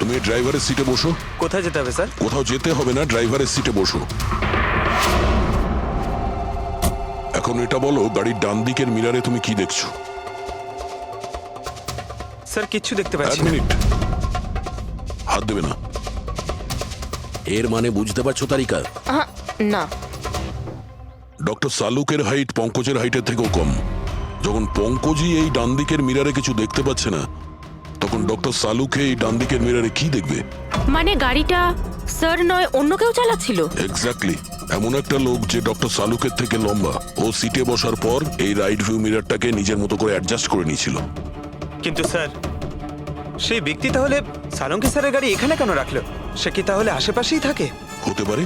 তুমি ড্রাইভারের সিটে বসো। কোথায় যেতে হবে স্যার? কোথাও যেতে হবে না, ড্রাইভারের সিটে বসো। এখন এটা বলো, গাড়ির ডান দিকের মিরারে তুমি কি দেখছো? স্যার কিচ্ছু দেখতে এক পাচ্ছি না। মিনিট, হাত দেবে না। এর মানে বুঝতে পারছো তারিকা? না। ডক্টর সালুকের হাইট পঙ্কজের হাইটের থেকেও কম। যখন পঙ্কজই এই ডান দিকের মিরারে কিছু দেখতে পাচ্ছে না, তখন ডক্টর সালুকে এই ডান দিকের মিরারে কি দেখবে? মানে গাড়িটা স্যার নয়, অন্য কেউ চালাচ্ছিল। এক্স্যাক্টলি, এমন একটা লোক যে ডক্টর সালুকের থেকে লম্বা। ও সিটে বসার পর এই রাইট ভিউ মিরারটাকে নিজের মতো করে অ্যাডজাস্ট করে নিয়েছিল। কিন্তু স্যার, সেই ব্যক্তি তাহলে সালঙ্কি স্যারের গাড়ি এখানে কেন রাখলো? সে কি তাহলে আশেপাশেই থাকে? হতে পারে।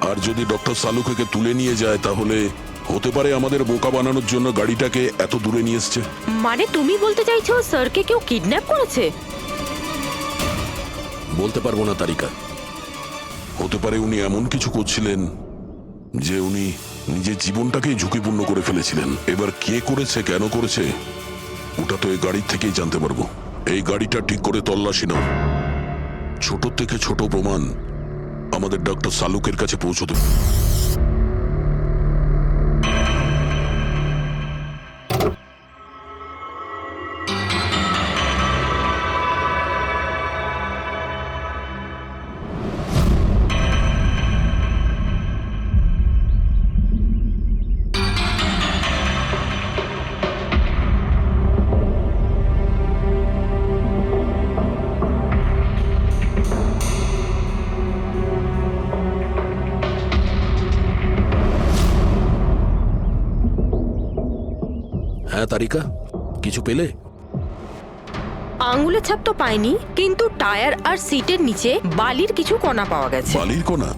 আর যদি ডক্টর সালুকে তুলে নিয়ে যায়, তাহলে হতে পারে আমাদের বোকা বানানোর জন্য গাড়িটাকে এত দূরে নিয়ে এসছে। মানে তুমি বলতে চাইছো স্যারকে কেউ কিডন্যাপ করেছে? বলতে পারবো না তারিকা। হতে পারে উনি এমন কিছু করছিলেন যে উনি নিজের জীবনটাকেই ঝুঁকিপূর্ণ করে ফেলেছিলেন। এবার কে করেছে, কেন করেছে, ওটা তো এই গাড়ির থেকেই জানতে পারবো। এই গাড়িটা ঠিক করে তল্লাশি নাও। ছোট থেকে ছোট প্রমাণ আমাদের ডক্টর সালুকের কাছে পৌঁছতে। হ্যাঁ তারিকা, কিছু পেলে? আঙ্গুলের ছাপ তো পাইনি, কিন্তু টায়ার আর সিটের নিচে বালির কিছু কণা পাওয়া গেছে। বালির কোনা?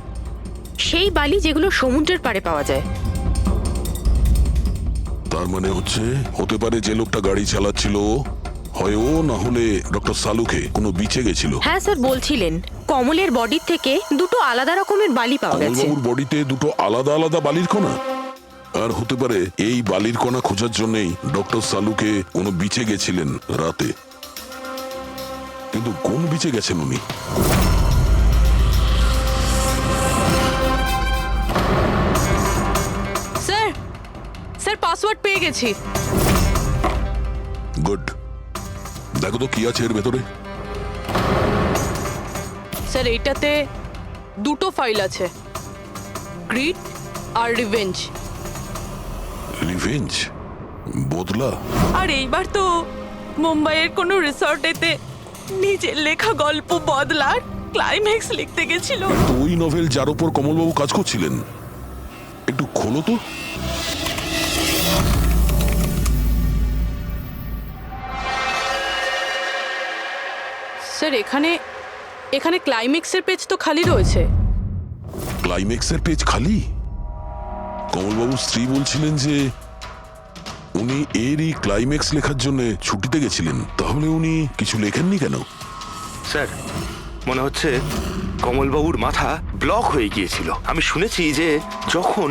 সেই বালি যেগুলো সমুদ্রের পাড়ে পাওয়া যায়। তার মানে হতে পারে যে লোকটা গাড়ি চালাচ্ছিল হয় ও, না হলে ডক্টর সালুকে কোনো বিচে গেছিল। হ্যাঁ স্যার বলছিলেন কমলের বডির থেকে দুটো আলাদা রকমের বালি পাওয়া গেছে। কমলবাবুর বডিতে দুটো আলাদা আলাদা বালির কণা। আর হতে পারে এই বালির কণা খোঁজার জন্যই ডক্টর সালুকে কোনো বিচে গেছিলেন রাতে। কিন্তু কোন বিচে গেছেন উনি? স্যার, স্যার পাসওয়ার্ড পেয়ে গেছি। গুড। দেখো তো কি আছে এর ভেতরে। স্যার এইটাতে দুটো ফাইল আছে, গ্রিড আর রিভেঞ্জ। রিভেঞ্জ? বদলা? আর এইবার তো মুম্বাইয়ের কোনো রিসর্টেতে নিজের লেখা গল্প বদলার ক্লাইম্যাক্স লিখতে গেছিল। তো ওই নভেল যার উপর কমলবাবু কাজ করছিলেন, একটু খোলো তো। স্যার এখানে এখানে ক্লাইম্যাক্সের পেজ তো খালি রয়েছে। ক্লাইম্যাক্সের পেজ খালি? কমলবাবুর স্ত্রী বলছিলেন যে উনি এরই ক্লাইম্যাক্স লেখার জন্য ছুটিতে গেছিলেন। তাহলে উনি কিছু লেখেননি কেন? স্যার, মনে হচ্ছে কমলবাবুর মাথা ব্লক হয়ে গিয়েছিল। আমি শুনেছি যে যখন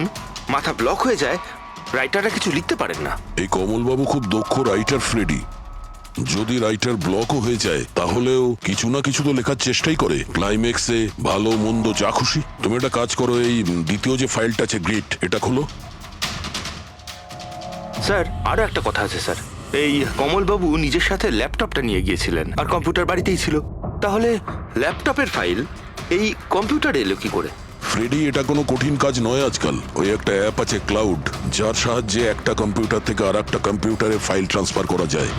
মাথা ব্লক হয়ে যায়, রাইটাররা কিছু লিখতে পারেন না। এই কমলবাবু খুব দক্ষ রাইটার ফ্রেডি। যদি রাইটার ব্লকও হয়ে যায়, তাহলেও কিছু না কিছু তো লেখার চেষ্টাই করে। ক্লাইম্যাক্সে ভালো মন্দ যা খুশি। তুমি একটা কাজ করো, এই দ্বিতীয় যে ফাইলটা আছে গ্রিড, এটা খোলো। স্যার, আরো একটা কথা আছে স্যার। এই কমলবাবু নিজের সাথে ল্যাপটপটা নিয়ে গিয়েছিলেন, আর কম্পিউটার বাড়িতেই ছিল। তাহলে ল্যাপটপের ফাইল এই কম্পিউটারে এলো কি করে? ফ্রেডি, এটা কোনো কঠিন কাজ নয় আজকাল। ওই একটা অ্যাপ আছে ক্লাউড, যার সাহায্যে একটা কম্পিউটার থেকে আর একটা কম্পিউটারে ফাইল ট্রান্সফার করা যায়।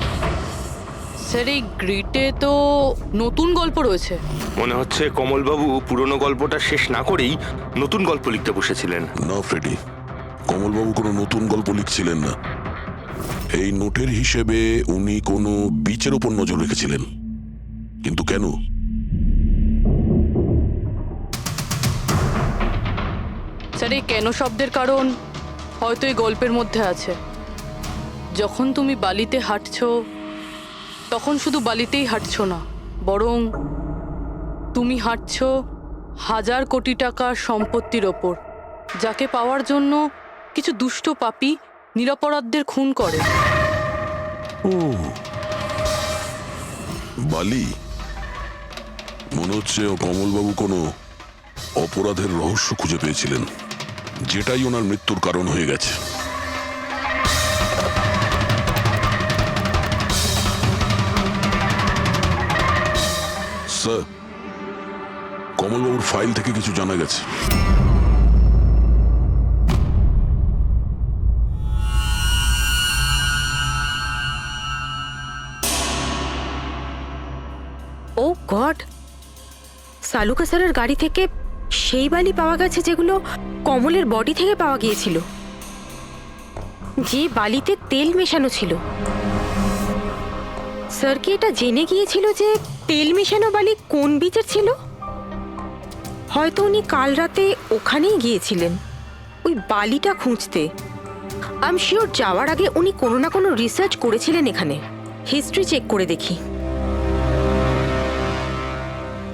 স্যার এই গ্রিডে তো নতুন গল্প রয়েছে। মনে হচ্ছে কমলবাবু পুরনো গল্পটা শেষ না করেই নতুন গল্প লিখতে বসেছিলেন। না ফ্রেডি, কমলবাবু কোনো নতুন গল্প লিখছিলেন না। এই নোটের হিসেবে উনি কোনো বিচের ওপর নজর রেখেছিলেন। কিন্তু কেন? স্যার এই কেন শব্দের কারণ হয়তো এই গল্পের মধ্যে আছে। যখন তুমি বালিতে হাঁটছো, তখন শুধু বালিতেই হাঁটছো না, বরং তুমি হাঁটছো 1000 কোটি টাকার সম্পত্তির ওপর, যাকে পাওয়ার জন্য কিছু দুষ্ট পাপী নিরপরাধদের খুন করে। ও, বালি। মনে হচ্ছে ও কমলবাবু কোনো অপরাধের রহস্য খুঁজে পেয়েছিলেন, যেটাই ওনার মৃত্যুর কারণ হয়ে গেছে। স্যার, কমলবাবুর ফাইল থেকে কিছু জানা গেছে। ও গড, সালুকা স্যারের গাড়ি থেকে সেই বালি পাওয়া গেছে যেগুলো কমলের বডি থেকে পাওয়া গিয়েছিল, যে বালিতে তেল মেশানো ছিল। স্যার কি এটা জেনে গিয়েছিল যে তেল মেশানো বালি কোন বিচের ছিল? হয়তো উনি কাল রাতে ওখানেই গিয়েছিলেন ওই বালিটা খুঁজতে। আই এম শিওর যাওয়ার আগে উনি কোনো না কোনো রিসার্চ করেছিলেন এখানে। হিস্ট্রি চেক করে দেখি।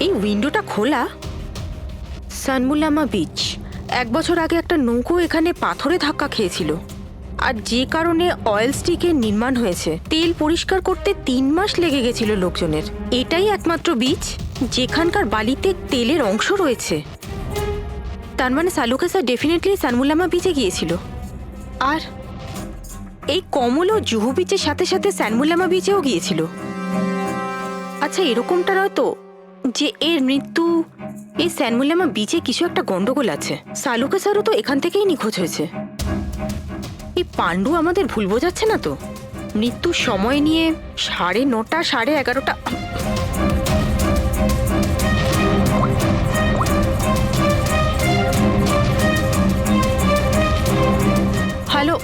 এই উইন্ডোটা খোলা। সানমুলামা বিচ, 1 বছর আগে একটা নৌকো এখানে পাথরে ধাক্কা খেয়েছিল, আর যে কারণে অয়েল স্টিকের নির্মাণ হয়েছে। তেল পরিষ্কার করতে 3 মাস লেগে গেছিল লোকজনের। এটাই একমাত্র বিচ যেখানকার বালিতে তেলের অংশ রয়েছে। তার মানে সালুকা স্যার ডেফিনেটলি সানমুলামা বিচে গিয়েছিল। আর এই কমলও জুহু বিচের সাথে সাথে সানমুলামা বিচেও গিয়েছিল। আচ্ছা, এরকমটা নয় তো যে এর মৃত্যু এই সানমুলামা বিচে কিছু একটা গন্ডগোল আছে? সালুকা স্যারও তো এখান থেকেই নিখোঁজ হয়েছে। এই পাণ্ডু আমাদের ভুল বোঝাচ্ছে না তো? মৃত্যুর সময় নিয়ে 9:30 11:30। Hello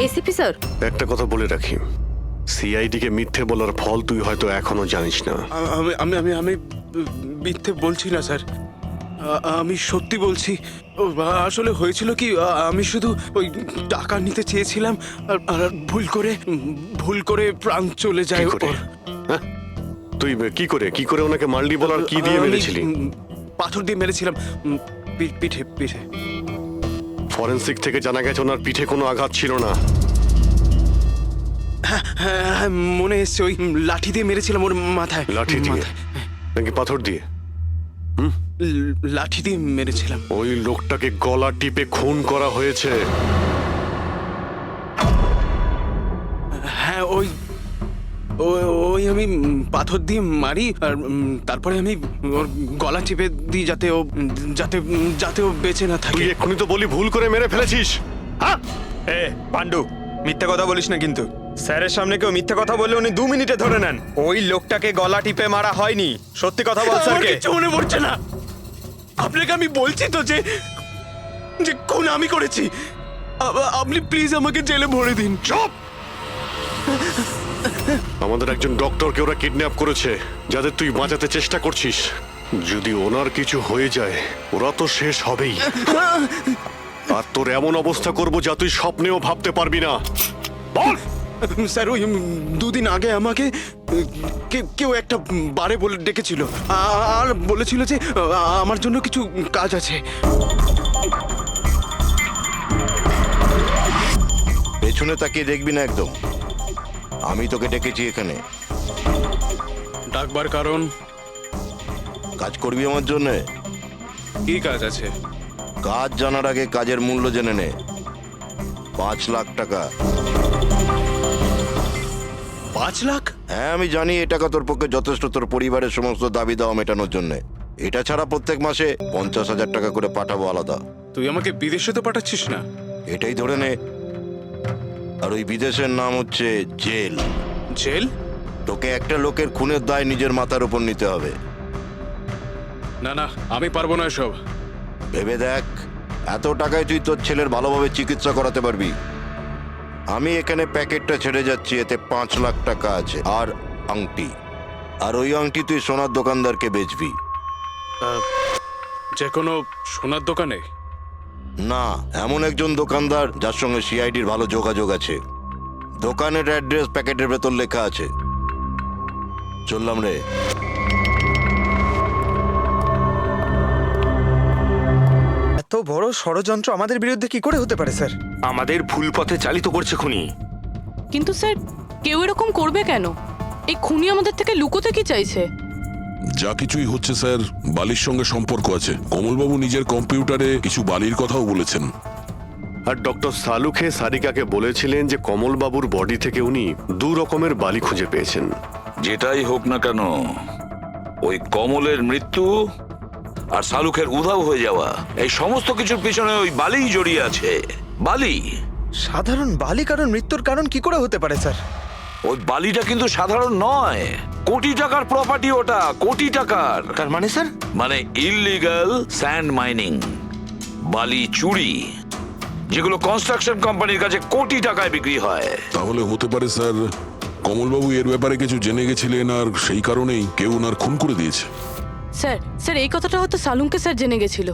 ACP sir. একটা কথা বলে রাখি, সিআইডি কে মিথ্যে বলার ফল তুই হয়তো এখনো জানিস না। আমি আমি আমি আমি মিথ্যে বলছি না স্যার, আমি সত্যি বলছি। আসলে হয়েছিল কি, আমি শুধু ওই টাকা নিতে চেয়েছিলাম আর ভুল করে প্রাণ চলে যায় কি করে? ওর। হ্যাঁ? তুই কি করে ওনাকে মাল্ডি বলার কি দিয়ে আমি, মেরেছিলি? পাথর দিয়ে মেরেছিলাম, পিঠে পিঠে। ফরেনসিক থেকে জানা গেছে ওনার পিঠে কোনো আঘাত ছিল না। হ্যাঁ, মনে এসছে ওই লাঠি দিয়ে মেরেছিলাম ওর মাথায়। লাঠি দিয়ে মাথায়। নাকি পাথর দিয়ে? লাঠি দিয়ে মেরেছিলাম। ওই লোকটাকে গলা টিপে খুন করা হয়েছে। হ্যাঁ, ওই আমি পাথর দিয়ে মারি, আর তারপরে আমি ওর গলা চেপে দিই যাতে ও বেঁচে না তুই থাকে। এক্ষুনি তো বলি ভুল করে মেরে ফেলেছিস। হ্যাঁ? এ পাণ্ডু, মিথ্যে কথা বলিস না কিন্তু। স্যারের সামনে কেউ মিথ্যে কথা বললে উনি 2 মিনিটে ধরে নেন। ওই লোকটাকে গলা টিপে মারা হয়নি। সত্যি কথা বল আমার স্যারকে। কিচ্ছু মনে পড়ছে না। আপনাকে আমি বলছি তো যে খুন আমি করেছি। আপনি প্লিজ আমাকে জেলে ভরে দিন। চুপ! আমাদের একজন ডক্টরকে ওরা কিডন্যাপ করেছে, যাদের তুই বাঁচাতে চেষ্টা করছিস। যদি ওনার কিছু হয়ে যায় ওরা তো শেষ হবেই। আর তোর এমন অবস্থা করবো যা তুই স্বপ্নেও ভাবতে পারবি না। বল! স্যার, ওই 2 দিন আগে আমাকে কেউ একটা বারে বলে ডেকেছিল, আর বলেছিল যে আমার জন্য কিছু কাজ আছে। পেছনে তাকিয়ে দেখবি না একদম। আমি তোকে ডেকেছি এখানে। ডাকবার কারণ? কাজ করবি আমার জন্য? কি কাজ আছে? কাজ জানার আগে কাজের মূল্য জেনে নে। 5 লাখ টাকা। 5 লাখ? হ্যাঁ, আমি জানি এই টাকা তোর পক্ষে যথেষ্ট তোর পরিবারের সমস্ত দাবি দাওয়া মেটানোর জন্য। এটা ছাড়া প্রত্যেক মাসে 50,000 টাকা করে পাঠাবো আলাদা। তুই আমাকে বিদেশে তো পাঠাচ্ছিস না? এটাই ধরে নে। আর ওই বিদেশের নাম হচ্ছে জেল। জেল? তোকে একটা লোকের খুনের দায় নিজের মাথার উপর নিতে হবে। না না, আমি পারবো না এসব। ভেবে দেখ, এত টাকায় তুই তোর ছেলের ভালোভাবে চিকিৎসা করাতে পারবি। আমি এখানে প্যাকেটটা ছেড়ে যাচ্ছি, এতে 5 লাখ টাকা আছে আর আংটি। আর ওই আংটি তুই সোনার দোকানদারকে বেচবি। যে কোনো সোনার দোকানে? না, এমন একজন দোকানদার যার সঙ্গে সিআইডির ভালো যোগাযোগ আছে। দোকানের অ্যাড্রেস প্যাকেটের ভেতর লেখা আছে। চললাম রে। এত বড় ষড়যন্ত্র আমাদের বিরুদ্ধে কি করে হতে পারে স্যার? আমাদের ভুল পথে চালিত করছে খুনি। কিন্তু স্যার, কেউ এরকম করবে কেন? এই খুনি আমাদের থেকে লুকোতে কি চাইছে? যা কিছুই হচ্ছে স্যার বালির সঙ্গে সম্পর্ক আছে। কমলবাবু নিজের কম্পিউটারে কিছু বালির কথাও বলেছেন। আর ডক্টর সালুখে সারিকাকে বলেছিলেন যে কমলবাবুর বডি থেকে উনি 2 রকমের বালি খুঁজে পেয়েছেন। যেটাই হোক না কেন, ওই কমলের মৃত্যু আর শালুকের উধাও হয়ে যাওয়া, এই সমস্ত কিছুর পিছনে ওই বালিই জড়িয়ে আছে। বালি। সাধারণ বালি কারণ মৃত্যুর কারণ কি করে হতে পারে স্যার? ওই বালিটা কিন্তু সাধারণ নয়, কোটি টাকার প্রপার্টি ওটা, কোটি টাকার। তার মানে স্যার? মানে ইললিগাল স্যান্ড মাইনিং, বালি চুরি, যেগুলো কনস্ট্রাকশন কোম্পানির কাছে কোটি টাকায় বিক্রি হয়। তাহলে হতে পারে স্যার কমলবাবু এর ব্যাপারে কিছু জেনে গেছিলেন আর সেই কারণেই কেউ ওনার খুন করে দিয়েছে। স্যার এই কথাটা হয়তো সালুঙ্কে স্যার জেনে গেছিল,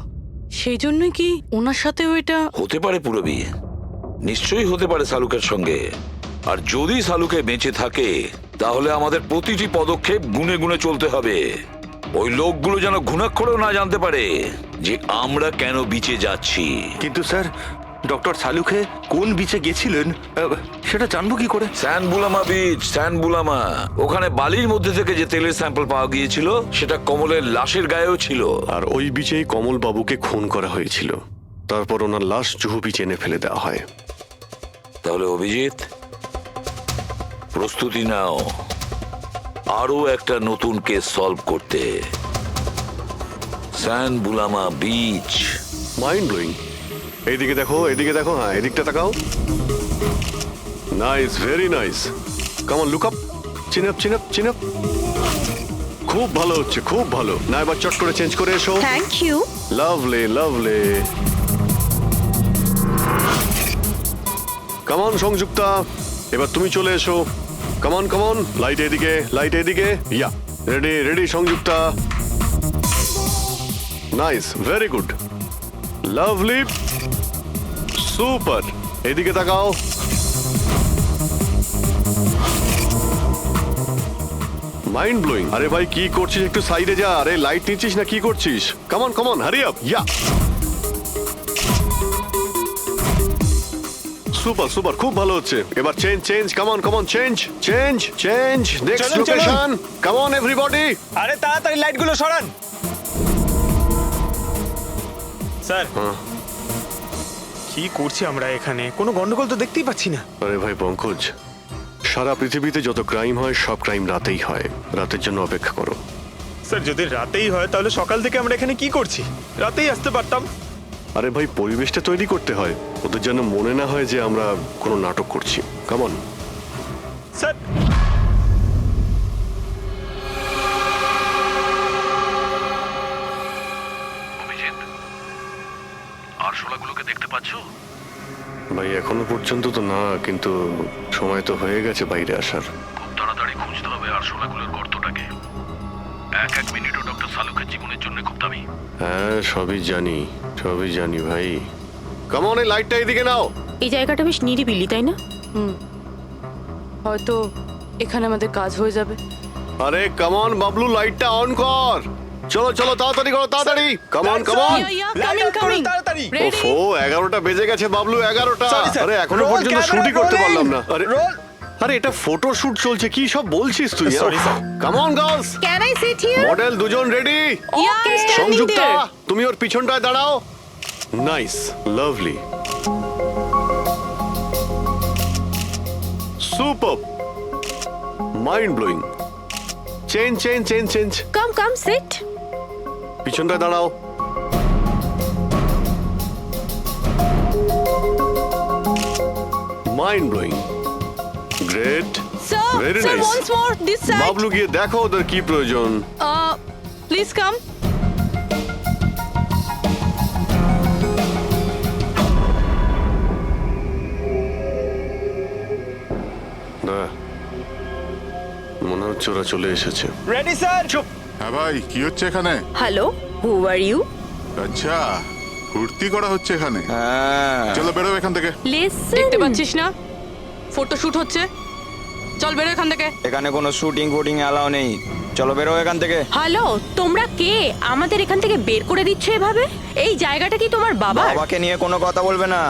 সেই জন্যই কি ওনার সাথেও এটা হতে পারে পুরবি, নিশ্চয়ই হতে পারে শালুকের সঙ্গে। আর যদি শালুকে বেঁচে থাকে তাহলে আমাদের প্রতিটি পদক্ষেপ গুনে গুনে চলতে হবে। ওই লোকগুলো যেন ঘুণাক্ষরেও না জানতে পারে যে আমরা কেন বিচে যাচ্ছি। কিন্তু স্যার, ডক্টর সালুখে কোন বিচে গেছিলেন সেটা জানবো কি করে? স্যান বুলামা বিচ, স্যান বুলামা। ওখানে বালির মধ্যে থেকে যে তেলের স্যাম্পল পাওয়া গিয়েছিল সেটা কমলের লাশের গায়েও ছিল। আর ওই বিচেই কমলবাবুকে খুন করা হয়েছিল। তারপর ওনার লাশ জুহু বিচে এনে ফেলে দেওয়া হয়। তাহলে অভিজিৎ, প্রস্তুতি নাও আরো একটা নতুন কেস সলভ করতে। স্যান বুলামা বিচ। Mind blowing. এইদিকে দেখো, এদিকে দেখো, হ্যাঁ এদিকটা তাকাও। Nice, very nice. Come on, look up, chin up, chin up, chin up. খুব ভালো হচ্ছে, খুব ভালো। না এবার চট করে চেঞ্জ করে এসো। Thank you. Lovely, lovely. Come on Samyukta, এবার তুমি চলে এসো। Come on, come on. Light এদিকে, লাইট এদিকে। Yeah, ready, ready Samyukta. Nice, very good, lovely, super. এদিকে তাকাও। Mind blowing. আরে ভাই কি করছিস, একটু সাইডে যা। আরে লাইট নিচ্ছিস না কি করছিস? Come on, hurry up. Yeah, super, super, খুব ভালো হচ্ছে। এবার change, change, come on, change, change, change. Next চলুন, চলুন। লোকেশন। Come on everybody. আরে তাড়াতাড়ি লাইটগুলো সরান। স্যার, কি করছি আমরা এখানে? কোনো গন্ডগোল তো দেখতেই পাচ্ছি না। আরে ভাই পঙ্কজ, সারা পৃথিবীতে যত ক্রাইম হয় সব ক্রাইম রাতেই হয়। রাতের জন্য অপেক্ষা করো। স্যার, যদি রাতেই হয় তাহলে সকাল থেকে আমরা এখানে কি করছি? রাতেই আসতে পারতাম। আরে ভাই পরিবেশটা তৈরি করতে হয়, ওদের যেন মনে না হয় যে আমরা কোনো নাটক করছি। Come on. স্যার, আরশোলাগুলোকে দেখতে পাচ্ছো? ভাই এখনো পর্যন্ত তো না, কিন্তু সময় তো হয়ে গেছে বাইরে আসার। খুব তাড়াতাড়ি খুঁজতে হবে আরশোলাগুলোর গর্তটাকে। এক এক মিনিটও ডক্টর সালুকের জীবনের জন্য খুব দামি। হ্যাঁ সবই জানি, সবই জানি ভাই। কাম অন, এই লাইটটা এদিকে নাও। এই জায়গাটা বেশ নিরিবিলি, তাই না? হয়তো এখানে আমাদের কাজ হয়ে যাবে। আরে কাম অন বাবলু, লাইটটা অন কর। চলো চলো, তাড়াতাড়ি করো, তাড়াতাড়ি। Come on, come on. তাড়াতাড়ি। ওফো, 11টা বেজে গেছে বাবলু, 11টা। Sorry, sir. আরে এখনো Roll পর্যন্ত camera, শুটই করতে rolling. পারলাম না। আরে Roll. আরে এটা ফটো শুট চলছে, কি সব বলছিস তুই? Sorry, sir. Come on girls. Can I sit here? Model দুজন রেডি। সংযুক্তা, তুমি ওর পিছনটায় দাঁড়াও। Nice, lovely, super, mind blowing. Change, change, change, change. Come sit. পিছনটায় দাঁড়াও। Mind blowing, great, very nice. once more this side. Bablu গিয়ে দেখো ওদের কি প্রয়োজন। Please come. মনে হচ্ছে ওরা চলে এসেছে। Ready sir. চুপ। হ্যাঁ ভাই, কি হচ্ছে এখানে? Hello, who are you? আচ্ছা, ফুর্তি করা হচ্ছে এখানে। চলো বেরো এখান থেকে। লিসেন। দেখতে পাচ্ছিস না ফটো শুট হচ্ছে? চল বেরো এখান থেকে। এখানে কোনো শুটিং ফুটিং অ্যালাউ নেই। চলো বেরো এখান থেকে। হ্যালো, তোমরা কে? আমাদের এখান থেকে বের করে দিচ্ছ এভাবে? এই জায়গাটা কি তোমার বাবার? বাবাকে নিয়ে কোনো কথা বলবে না,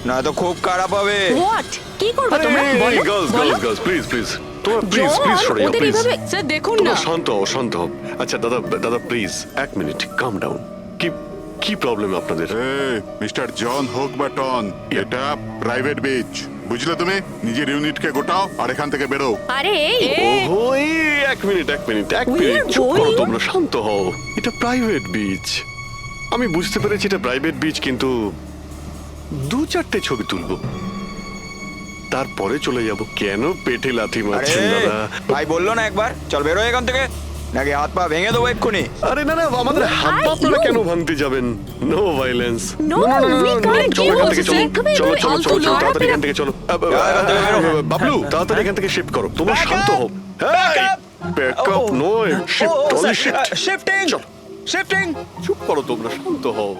নয়তো খুব খারাপ হবে। হোয়াট? কি করবে তোমরা? বলো, গার্লস, বলো। গার্লস, গার্লস, প্লিজ প্লিজ তোমরা প্লিজ প্লিজ সরে যাও ওদের প্লিজ এভাবে স্যার দেখুন না তোমরা শান্ত হও শান্ত হও আচ্ছা দাদা দাদা প্লিজ এক মিনিট কাম ডাউন কি কি প্রবলেম আপনাদের মিস্টার জন হোক বা টন এটা প্রাইভেট বিচ বুঝলে তুমি নিজের ইউনিটকে গোটাও আর এখান থেকে বেরো আরে এই ওহো এই এক মিনিট চুপ করো তোমরা শান্ত হও এটা প্রাইভেট বিচ আমি বুঝতে পেরেছি এটা প্রাইভেট বিচ কিন্তু 2-4টে ছবি তুলবো তারপরে চলে যাব কেন পেটে লাথি মারছেন দাদা ভাই বললো না একবার চল বেরো এখান থেকে নাকি হাত পা ভেঙে দেবো এক্ষুনি। আরে না না আমাদের হাত পা আপনারা কেন ভাঙতে যাবেন no violence No, we can't চলো do এখান থেকে চলো this. চলো চলো চলো চলো আলতু তাড়াতাড়ি লড়াই এখান থেকে চলো বাবলু তাড়াতাড়ি এখান থেকে শিফট করো তোমরা শান্ত হও ব্যাকআপ নয় shift only shift shifting shifting চুপ করো তোমরা শান্ত হও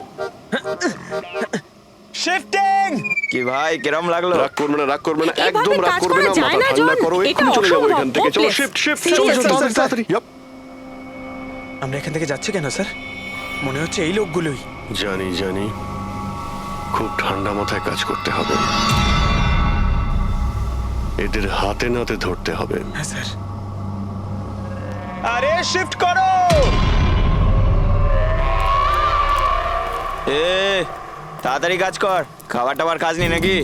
শিফটিং কি ভাই কিরম লাগলো? রাগ করবে না এভাবে একদম রাগ কাজ করবে না করা যায় মাথা না, ঠান্ডা জন। করো এটা এক্ষুনি চলে যাবো অসম্ভব, এখান থেকে চলো hopeless. শিফট শিফট Seriously, চলো sir. তাড়াতাড়ি Yup. আমরা এখান থেকে যাচ্ছি কেন স্যার? মনে হচ্ছে এই লোকগুলোই। জানি খুব ঠান্ডা মাথায় কাজ করতে হবে এদের হাতে নাতে ধরতে হবে হ্যাঁ স্যার। আরে শিফট করো। তাড়াতাড়ি কাজ কর, খাবার টাবার কাজ নেই নাকি?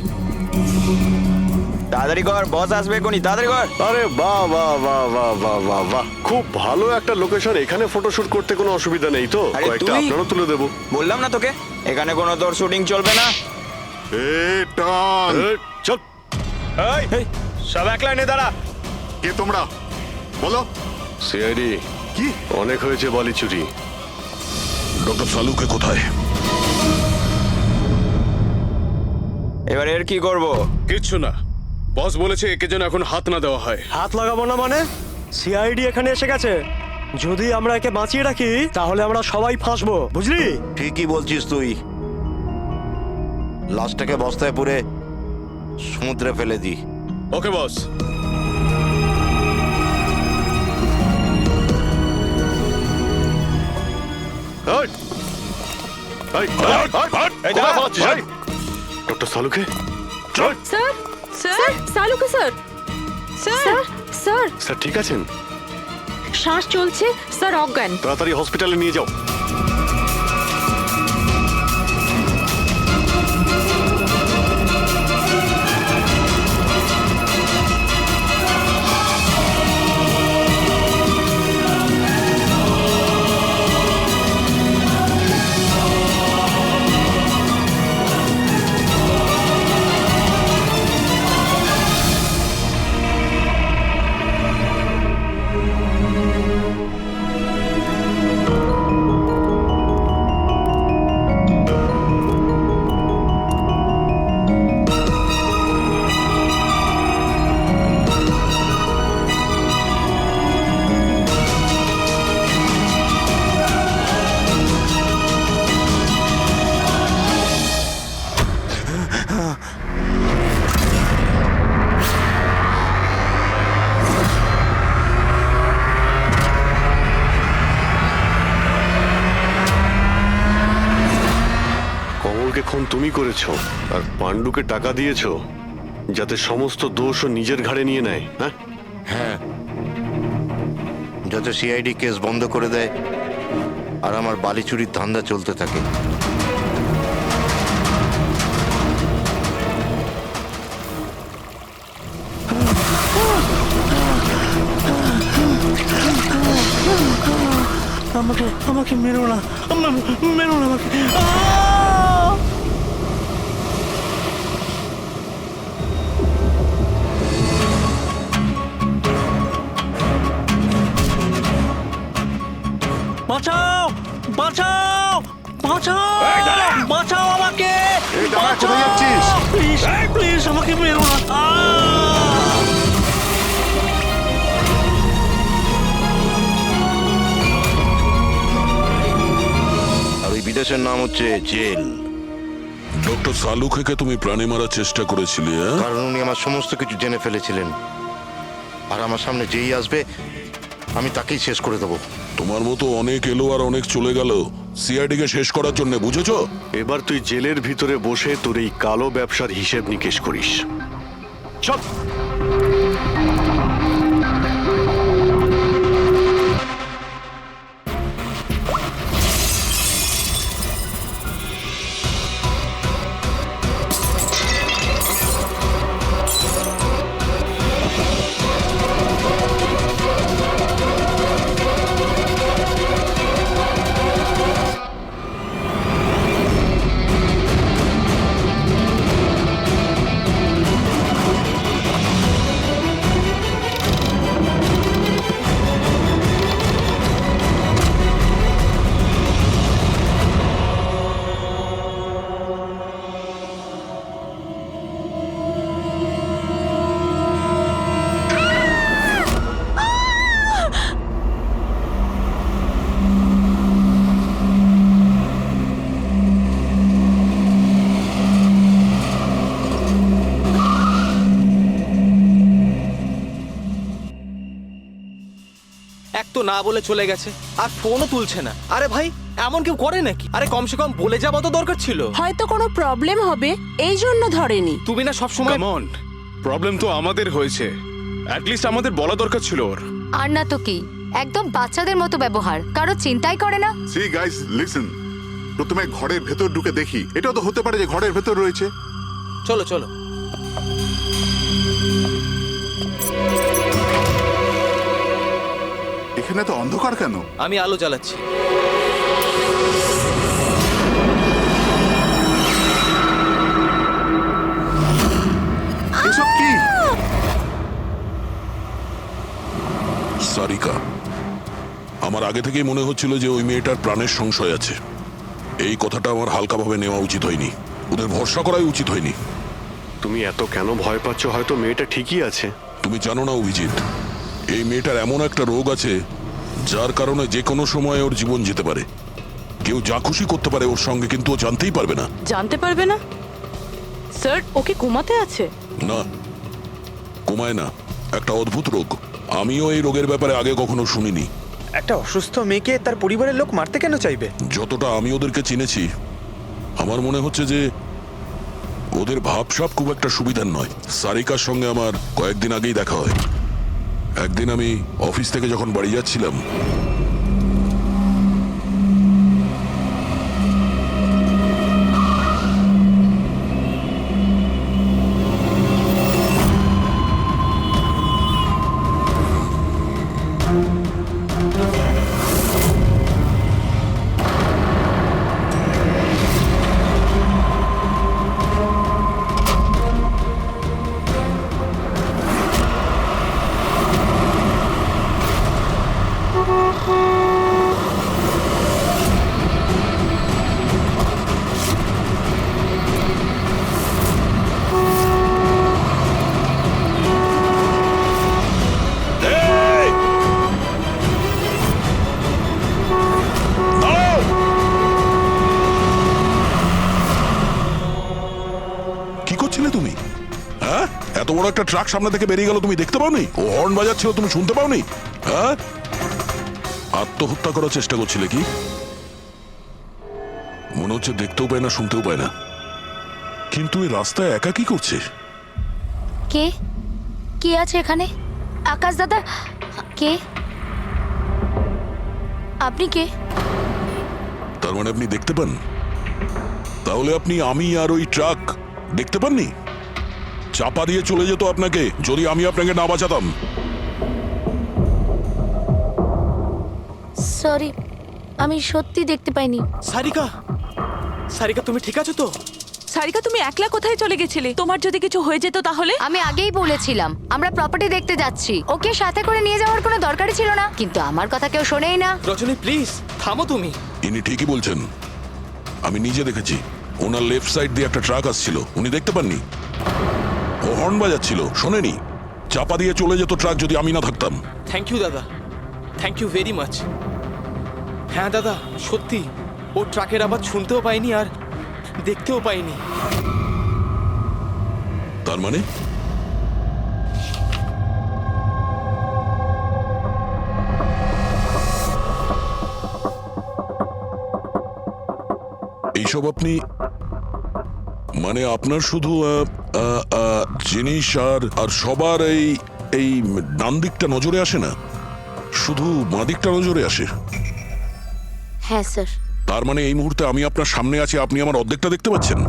তাড়াতাড়ি কর, বস আসবে কোনি, তাড়াতাড়ি কর। আরে বাহ বাহ বাহ বাহ বাহ বাহ বাহ খুব ভালো একটা লোকেশন এখানে ফটোশুট করতে কোনো অসুবিধা নেই তো আরে কয়েকটা তুই- আপনারও তুলে দেবো বললাম না তোকে এখানে কোনো তোর শুটিং চলবে না। এ টন চল এই সব এক লাইনে দাঁড়া। কে তোমরা বলো? সিআইডি কি অনেক হয়েছে বালি চুরি ডক্টর সালুকে কোথায়? এবার এর কি করব? কিচ্ছু না, বস বলেছে একে যেন এখন হাত না দেওয়া হয়। হাত লাগাবো না মানে? সিআইডি এখানে এসে গেছে, যদি আমরা একে বাঁচিয়ে রাখি তাহলে আমরা সবাই ফাঁসবো, বুঝলি? ঠিকই বলছিস তুই, লাশটাকে বস্তায় পুরে সমুদ্রে ফেলে দি। Okay boss. Doctor Salunke sir sir Salunke sir sir sir sir ঠিক আছেন? শ্বাস চলছে স্যার, অজ্ঞান। তাড়াতাড়ি হসপিটালে নিয়ে যাও। কমলকে খুন তুমি করেছো আর পাণ্ডুকে টাকা দিয়েছো যাতে সমস্ত দোষও নিজের ঘাড়ে নিয়ে নেয়। হ্যাঁ হ্যাঁ, যাতে সিআইডি কেস বন্ধ করে দেয় আর আমার বালি চুরির ধান্দা চলতে থাকে। আমাকে মেরো না, মেরো না আমাকে। বাঁচাও বাঁচাও বাঁচাও বাঁচাও আমাকে, এই দাঁড়া, কোথায় যাচ্ছিস? প্লিজ প্লিজ আমাকে মেরো না। আর ওই বিদেশের নাম হচ্ছে জেল, ডক্টর সালুকে তুমি প্রাণে মারার চেষ্টা করেছিলে, হ্যাঁ? কারণ উনি আমার সমস্ত কিছু জেনে ফেলেছিলেন আর আমার সামনে যেই আসবে আমি তাকেই শেষ করে দেবো। তোমার মতো অনেক এলো আর অনেক চলে গেল সিআইডি কে শেষ করার জন্য, বুঝেছো? এবার তুই জেলের ভিতরে বসে তোর এই কালো ব্যবসার হিসেব নিকেশ করিস। চল না বলে চলে গেছে, আর ফোনও তুলছে না। আরে ভাই, এমন কেউ করে নাকি? আরে কমসে কম বলে যাওয়া তো দরকার ছিল। হয়তো কোনো প্রবলেম হবে এই জন্য ধরেনি। তুমি না সবসময় কাম অন, প্রবলেম তো আমাদের হয়েছে, অ্যাটলিস্ট আমাদের বলা দরকার ছিল ওর। আর না তো কি, একদম বাচ্চাদের মতো ব্যবহার, কারো চিন্তাই করে না। সি গাইস লিসেন, প্রথমে ঘরের ভেতর ঢুকে দেখি, এটাও তো হতে পারে যে ঘরের ভেতর রয়েছে। চলো চলো। এখানে তো অন্ধকার কেন? আমি আলো জ্বালাচ্ছি। এসব কি? সারিকা, আমার আগে থেকেই মনে হচ্ছিল যে ওই মেয়েটার প্রাণের সংশয় আছে। এই কথাটা আমার হালকাভাবে নেওয়া উচিত হয়নি, ওদের ভরসা করাই উচিত হয়নি। তুমি এত কেন ভয় পাচ্ছ? হয়তো মেয়েটা ঠিকই আছে। তুমি জানো না অভিজিৎ, এই মেয়েটার এমন একটা রোগ আছে যার কারণে যে কোনো সময় ওর জীবন যেতে পারে। কেউ যা খুশি করতে পারে ওর সঙ্গে, কিন্তু ও জানতেই পারবে না। জানতে পারবে না? স্যার, ওকে ঘুমাতে আছে? না, কমায় না, একটা অদ্ভুত রোগ। আমিও এই রোগের ব্যাপারে আগে কখনো শুনিনি। একটা অসুস্থ মেয়েকে তার পরিবারের লোক মারতে কেন চাইবে? যতটা আমি ওদেরকে চিনেছি, আমার মনে হচ্ছে যে ওদের ভাবসাব খুব একটা সুবিধার নয়। সারিকার সঙ্গে আমার কয়েকদিন আগেই দেখা হয়। একদিন আমি অফিস থেকে যখন বাড়ি যাচ্ছিলাম, কি করছিলে তুমি? হ্যাঁ, এত বড় একটা ট্রাক সামনে থেকে বেরিয়ে গেল, তুমি দেখতে পাওনি? ও হর্ন বাজাচ্ছিল, তুমি শুনতে পাওনি? হ্যাঁ, আত্মহত্যা করার চেষ্টা করছিলে কি? মনে হচ্ছে দেখতেও পায় না, শুনতেও পায় না। কিন্তু এই রাস্তায় একা কি করছে? কে কে আছে এখানে? আকাশ দাদা, কে আপনি? কে? তার মানে আপনি দেখতে পান? তাহলে আপনি আমি আর ওই ট্রাক দেখতে পাননি? চাপা দিয়ে চলে যেত আপনাকে যদি আমি আপনাকে না বাঁচাতাম। সরি, আমি সত্যি দেখতে পাইনি। সারিকা, সারিকা তুমি ঠিক আছো তো? সারিকা, তুমি একলা কোথায় চলে গেছিলে? তোমার যদি কিছু হয়ে যেত তাহলে? আমি আগেই বলেছিলাম আমরা প্রপার্টি দেখতে যাচ্ছি, ওকে সাথে করে নিয়ে যাওয়ার কোনো দরকারই ছিল না, কিন্তু আমার কথা কেউ শোনেই না। রজনী প্লিজ থামো তুমি। ইনি ঠিকই বলছেন, আমি নিজে দেখেছি। ওনার লেফট সাইড দিয়ে একটা ট্রাক আসছিল, উনি দেখতে পাননি। ও হর্ন বাজাচ্ছিল, শোনেনি। চাপা দিয়ে চলে যেত ট্রাক যদি আমি না থাকতাম। থ্যাংক ইউ দাদা, থ্যাংক ইউ ভেরি মাচ। হ্যাঁ দাদা, সত্যি ও ট্রাকের আওয়াজ শুনতেও পাইনি আর দেখতেও পাইনি। তার মানে এইসব আপনি, মানে আপনার শুধু জিনিস আর সবার এই ডান দিকটা নজরে আসে না, শুধু বাঁ দিকটা নজরে আসে? হ্যাঁ স্যার। তার মানে এই মুহূর্তে আমি আপনার সামনে আছি, আপনি আমার অর্ধেকটা দেখতে পাচ্ছেন,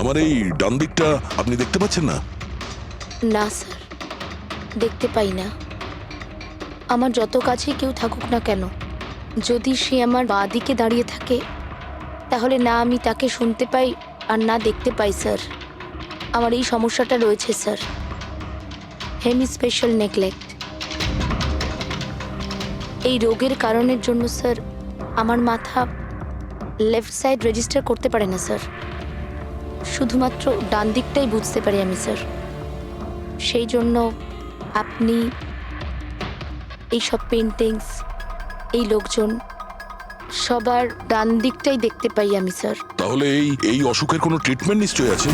আমার এই ডান দিকটা আপনি দেখতে পাচ্ছেন না? না স্যার, দেখতে পাই না। আমার যত কাছে কেউ থাকুক না কেন, যদি সে আমার বাঁ দিকে দাঁড়িয়ে থাকে তাহলে না আমি তাকে শুনতে পাই আর না দেখতে পাই স্যার। আমার এই সমস্যাটা রয়েছে স্যার, হেমি স্পেশাল নেগলেক্ট। এই রোগের কারণের জন্য স্যার আমার মাথা লেফট সাইড রেজিস্টার করতে পারে না স্যার, শুধুমাত্র ডান দিকটাই বুঝতে পারি আমি স্যার। সেই জন্য আপনি এইসব পেন্টিংস, এই লোকজন, সবার ডান দিকটাই দেখতে পাই আমি স্যার। তাহলে এই অসুখের কোনো ট্রিটমেন্ট নিশ্চয়ই আছে।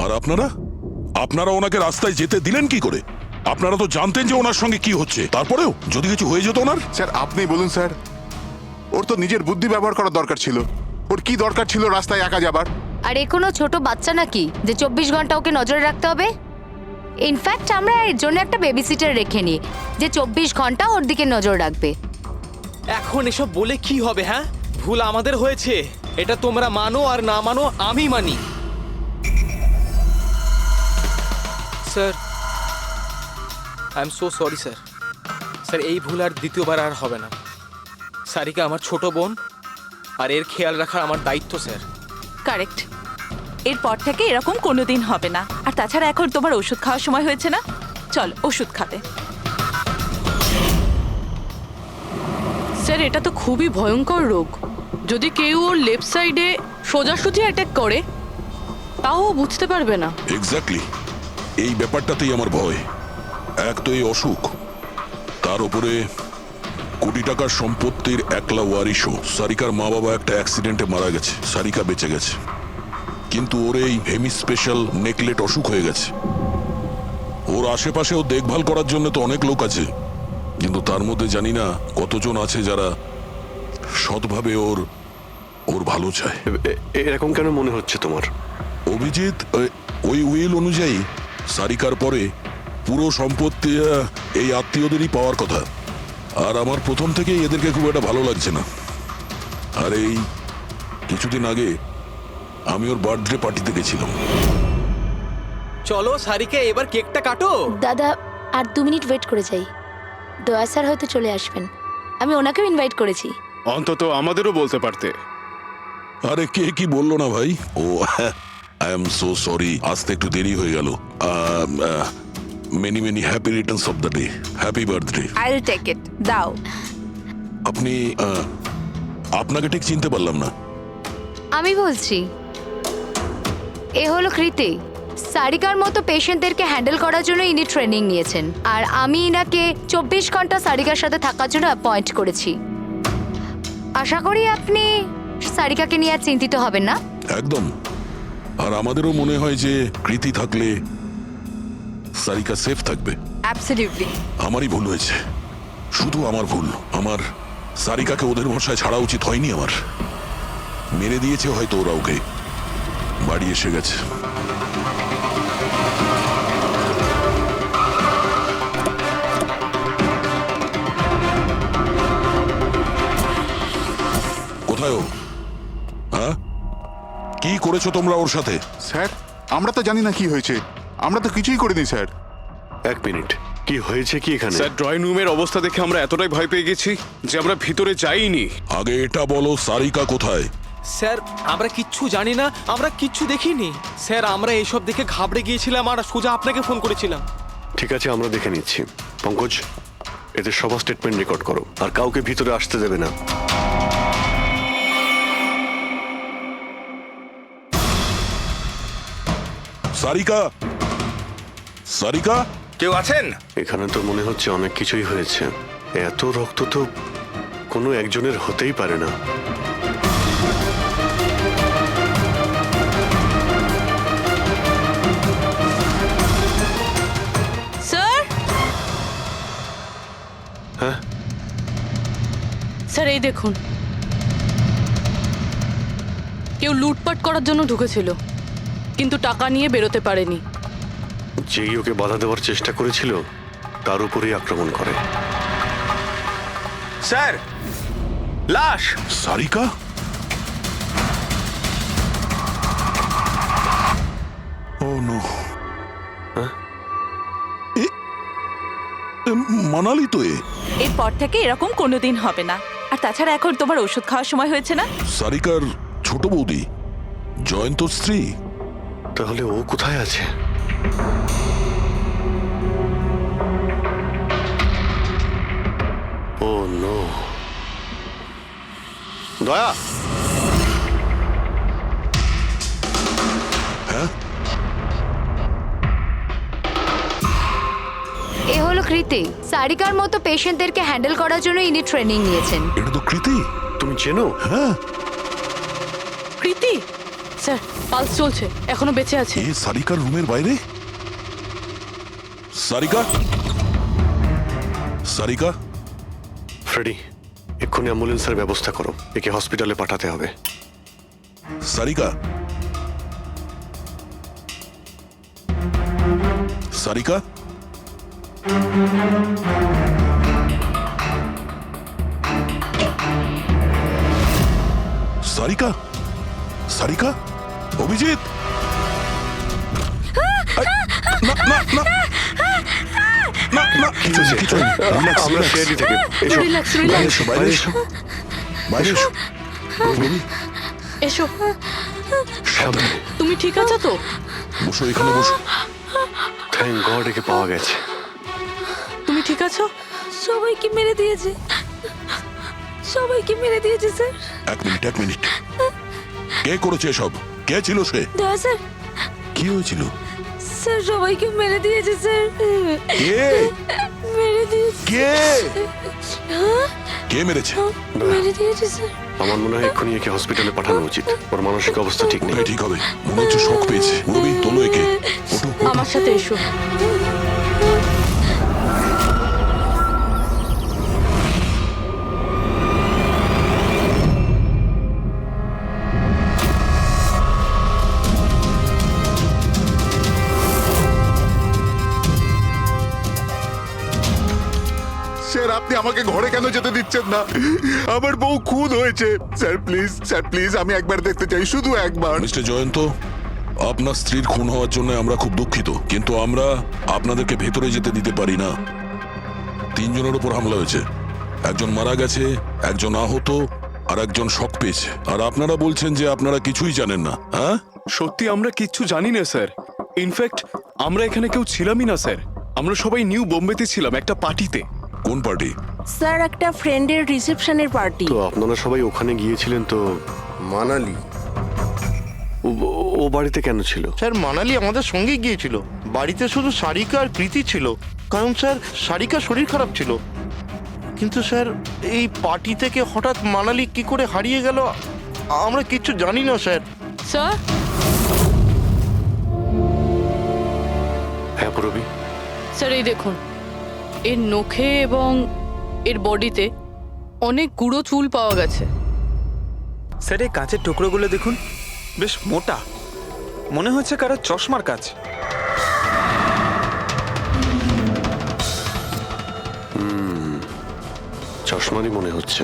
আর আপনারা ওনাকে রাস্তায় যেতে দিলেন কি করে? আপনারা তো জানতেন যে ওনার সঙ্গে কি হচ্ছে, তারপরেও যদি কিছু হয়ে যেত ওনার। স্যার আপনি বলুন স্যার, ওর তো নিজের বুদ্ধি ব্যবহার করার দরকার ছিল। ওর কি দরকার ছিল রাস্তায় একা যাবার? আর এ কোনো ছোট বাচ্চা নাকি যে 24 ঘন্টা ওকে নজরে রাখতে হবে? ইনফ্যাক্ট আমরা এর জন্য একটা বেবি সিটার রেখে নিই যে 24 ঘন্টা ওর দিকে নজর রাখবে। এখন এসব বলে কি হবে? হ্যাঁ, ভুল আমাদের হয়েছে, এটা তোমরা মানো আর না মানো আমি মানি। Sir, I am so sorry sir. Sir, এই ভুল আর দ্বিতীয়বার আর হবে না। সারিকা আমার ছোট বোন, আর এর খেয়াল রাখার আমার দায়িত্ব স্যার। কারেক্ট। এরপর থেকে এরকম কোনোদিন হবে না। আর তাছাড়া এখন তোমার ওষুধ খাওয়ার সময় হয়েছে না, চল ওষুধ খাবে। স্যার, এটা তো খুবই ভয়ঙ্কর রোগ। যদি কেউ ওর লেফট সাইডে সোজাসুজি অ্যাটাক করে তাও ও বুঝতে পারবে না। এক্স্যাক্টলি, এই ব্যাপারটাতেই আমার ভয়। এক তো এই অসুখ, তার উপরে কোটি টাকার সম্পত্তির একলা ওয়ারিশও। সারিকার মা বাবা একটা অ্যাক্সিডেন্টে মারা গেছে, সারিকা বেঁচে গেছে, কিন্তু ওর এই হেমি স্পেশাল নেকলেট অসুখ হয়ে গেছে। ওর আশেপাশেও দেখভাল করার জন্য তো অনেক লোক আছে, কিন্তু তার মধ্যে জানি না কতজন আছে যারা সৎভাবে ওর ওর ভালো চায়। এরকম কেন মনে হচ্ছে তোমার? অভিজিৎ, ওই উইল অনুযায়ী সারিকার পরে পুরো সম্পত্তি এই আত্মীয়দেরই পাওয়ার কথা। আর আমার প্রথম থেকেই এদেরকে খুব একটা ভালো লাগছে না। আর এই কিছুদিন আগে আমি ওর বার্থডে পার্টিতে গেছিলাম। চলো সারিকা, এবার কেকটা কাটো। দাদা, আর 2 মিনিট ওয়েট করে যাই। দয়া স্যার হয়তো চলে আসবেন, আমি ওনাকেও ইনভাইট করেছি। অন্তত আমাদেরও বলতে পারতে। আরে কে কি বললো না ভাই? Oh I am so sorry, আসতে একটু দেরি হয়ে গেল। Many many happy returns of the day, happy birthday. I will take it, দাও। আপনি আপনাকে ঠিক চিনতে পারলাম না। আমি বলছি, এ হলো কৃতি। সারিকার মতো পেশেন্টদেরকে হ্যান্ডেল করার জন্য ইনি ট্রেনিং নিয়েছেন, আর আমি ইনাকে 24 ঘন্টা সারিকার সাথে থাকার জন্য অ্যাপয়েন্ট করেছি। আশা করি আপনি সারিকাকে নিয়ে আর চিন্তিত হবেন না। একদম। আর আমাদেরও মনে হয় যে কৃতি থাকলে সারিকা সেফ থাকবে। অ্যাবসলিউটলি। আমারই ভুল হয়েছে, শুধু আমার ভুল। আমার সারিকাকে ওদের ভরসায় ছাড়া উচিত হয়নি আমার। মেরে দিয়েছে হয়তো ওরা ওকে। বাড়ি এসে গেছে। কোথায় ও? হ্যাঁ, কি করেছো তোমরা ওর সাথে? স্যার আমরা তো জানি না কি হয়েছে, আমরা তো কিছুই করিনি স্যার। 1 মিনিট, কি হয়েছে কি এখানে? স্যার, ড্রয়িং রুমের অবস্থা দেখে আমরা এতটাই ভয় পেয়ে গেছি যে আমরা ভিতরে যাইনি। আগে এটা বলো, সারিকা কোথায়? স্যার, আমরা কিচ্ছু জানি না, আমরা কিচ্ছু দেখিনি। স্যার, আমরা এইসব দেখে ঘাবড়ে গিয়েছিলাম আর সোজা আপনাকে ফোন করেছিলাম। ঠিক আছে, আমরা দেখে নিচ্ছি। পঙ্কজ, এদের সবার স্টেটমেন্ট রেকর্ড করো, আর কাউকে ভিতরে আসতে দেবে না। সারিকা, সারিকা, কেউ আছেন এখানে? তো মনে হচ্ছে অনেক কিছুই হয়েছে। এত রক্ত তো কোনো একজনের হতেই পারে না। স্যার, হ্যাঁ স্যার, এই দেখুন, কেউ লুটপাট করার জন্য ঢুকেছিল, কিন্তু টাকা নিয়ে বেরোতে পারেনি। যেই ওকে বাধা দেওয়ার চেষ্টা করেছিল তার উপরেই আক্রমণ করে। স্যার, লাশ। সারিকা? ও নো। মানালি তো এরপর থেকে এরকম কোনোদিন হবে না। আর তাছাড়া এখন তোমার ওষুধ খাওয়ার সময় হয়েছে না। সারিকার ছোট বৌদি, জয়ন্ত স্ত্রী। তাহলে ও কোথায় আছে? ও নো। দয়া, হ্যাঁ, এ হলো কৃতি। সারিকার মতো পেশেন্টদেরকে হ্যান্ডেল করার জন্য ইনি ট্রেনিং নিয়েছেন। এটা তো কৃতি। তুমি চেনো? হ্যাঁ। কৃতি? স্যার, পালস চলছে, এখনো বেঁচে আছে। এ সারিকার রুমের বাইরে? সারিকা, সারিকা, ফ্রেডি, এক্ষুনি অ্যাম্বুলেন্সের ব্যবস্থা করো, একে হসপিটালে পাঠাতে হবে। সারিকা, সারিকা, সারিকা, সারিকা, অভিজিৎ, না না না না না, কিছু নেই, কিছু নেই। Relax, আমরা relax. সিআইডি থেকে এসো, রিল্যাক্স বাইরে রিল্যাক্স এসো, বাইরে এসো, বাইরে এসো। রবি, এসো। সামনে। তুমি ঠিক আছো তো? বসো, এখানে বসো। থ্যাংক গড একে পাওয়া গেছে। তুমি ঠিক আছো? সবাইকে মেরে দিয়েছে, সবাইকে মেরে দিয়েছে স্যার। এক মিনিট, এক মিনিট। কে করেছে এসব? কে ছিল সে? দয়া স্যার, কি হয়েছিল? স্যার সবাইকে মেরে দিয়েছে স্যার। কে? মেরে দিয়েছে। কে? হ্যাঁ, কে মেরেছে? মেরে দিয়েছে স্যার। আমার মনে হয় এক্ষুনি একে হসপিটালে পাঠানো উচিত, ওর মানসিক অবস্থা ঠিক নেই। ওটাই ঠিক হবে, মনে হচ্ছে শক পেয়েছে। রবি, তোলো একে। ওঠো, ওঠো। আমার সাথে এসো। স্যার, আপনি আমাকে ঘরে কেন যেতে দিচ্ছেন না? আমার বউ খুন হয়েছে। স্যার প্লিজ, স্যার প্লিজ, আমি একবার দেখতে চাই, শুধু একবার। মিস্টার জয়ন্ত, আপনার স্ত্রীর খুন হওয়ার জন্য আমরা খুব দুঃখিত, কিন্তু আমরা আপনাদেরকে ভেতরে যেতে দিতে পারি না। 3 জনের উপর হামলা হয়েছে, একজন মারা গেছে, একজন আহত, আর একজন শক পেয়েছে। আর আপনারা বলছেন যে আপনারা কিছুই জানেন না। হ্যাঁ, সত্যি আমরা কিচ্ছু জানি না স্যার। ইনফ্যাক্ট আমরা এখানে কেউ ছিলামই না স্যার। আমরা সবাই নিউ বোম্বেতে ছিলাম একটা পার্টিতে। কোন পার্টি? স্যার একটা ফ্রেন্ডের রিসেপশনের পার্টি। তো আপনারা সবাই ওখানে গিয়েছিলেন তো? মানালি। ও বাড়িতে কেন ছিল? স্যার মানালি আমাদের সঙ্গে গিয়েছিল। বাড়িতে শুধু সারিকা আর কৃতি ছিল, কারণ স্যার সারিকার শরীর খারাপ ছিল। কিন্তু স্যার এই পার্টি থেকে হঠাৎ মানালি কি করে হারিয়ে গেল আমরা কিচ্ছু জানি না স্যার। স্যার, হ্যাঁ পূরবী, স্যার এই দেখুন, এর নখে এবং এর বডিতে অনেক গুঁড়ো চুল পাওয়া গেছে। স্যার, এই কাঁচের টুকরোগুলো দেখুন, বেশ মোটা, মনে হচ্ছে কারো চশমার কাজ। চশমারই মনে হচ্ছে।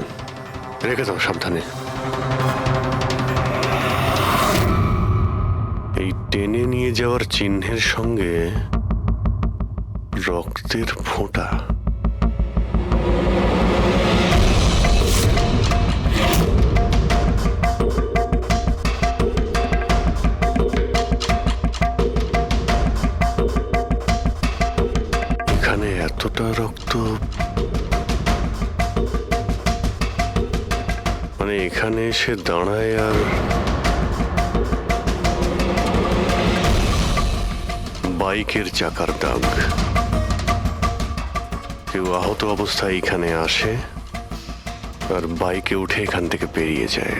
রেখে দাও সাবধানে। এই টেনে নিয়ে যাওয়ার চিহ্নের সঙ্গে রক্তের ফোঁটা। এখানে এতটা রক্ত, মানে এখানে এসে দাঁড়ায় আর বাইকের চাকার দাগ। কেউ আহত অবস্থায় এখানে আসে আর বাইকে উঠে এখান থেকে বেরিয়ে যায়।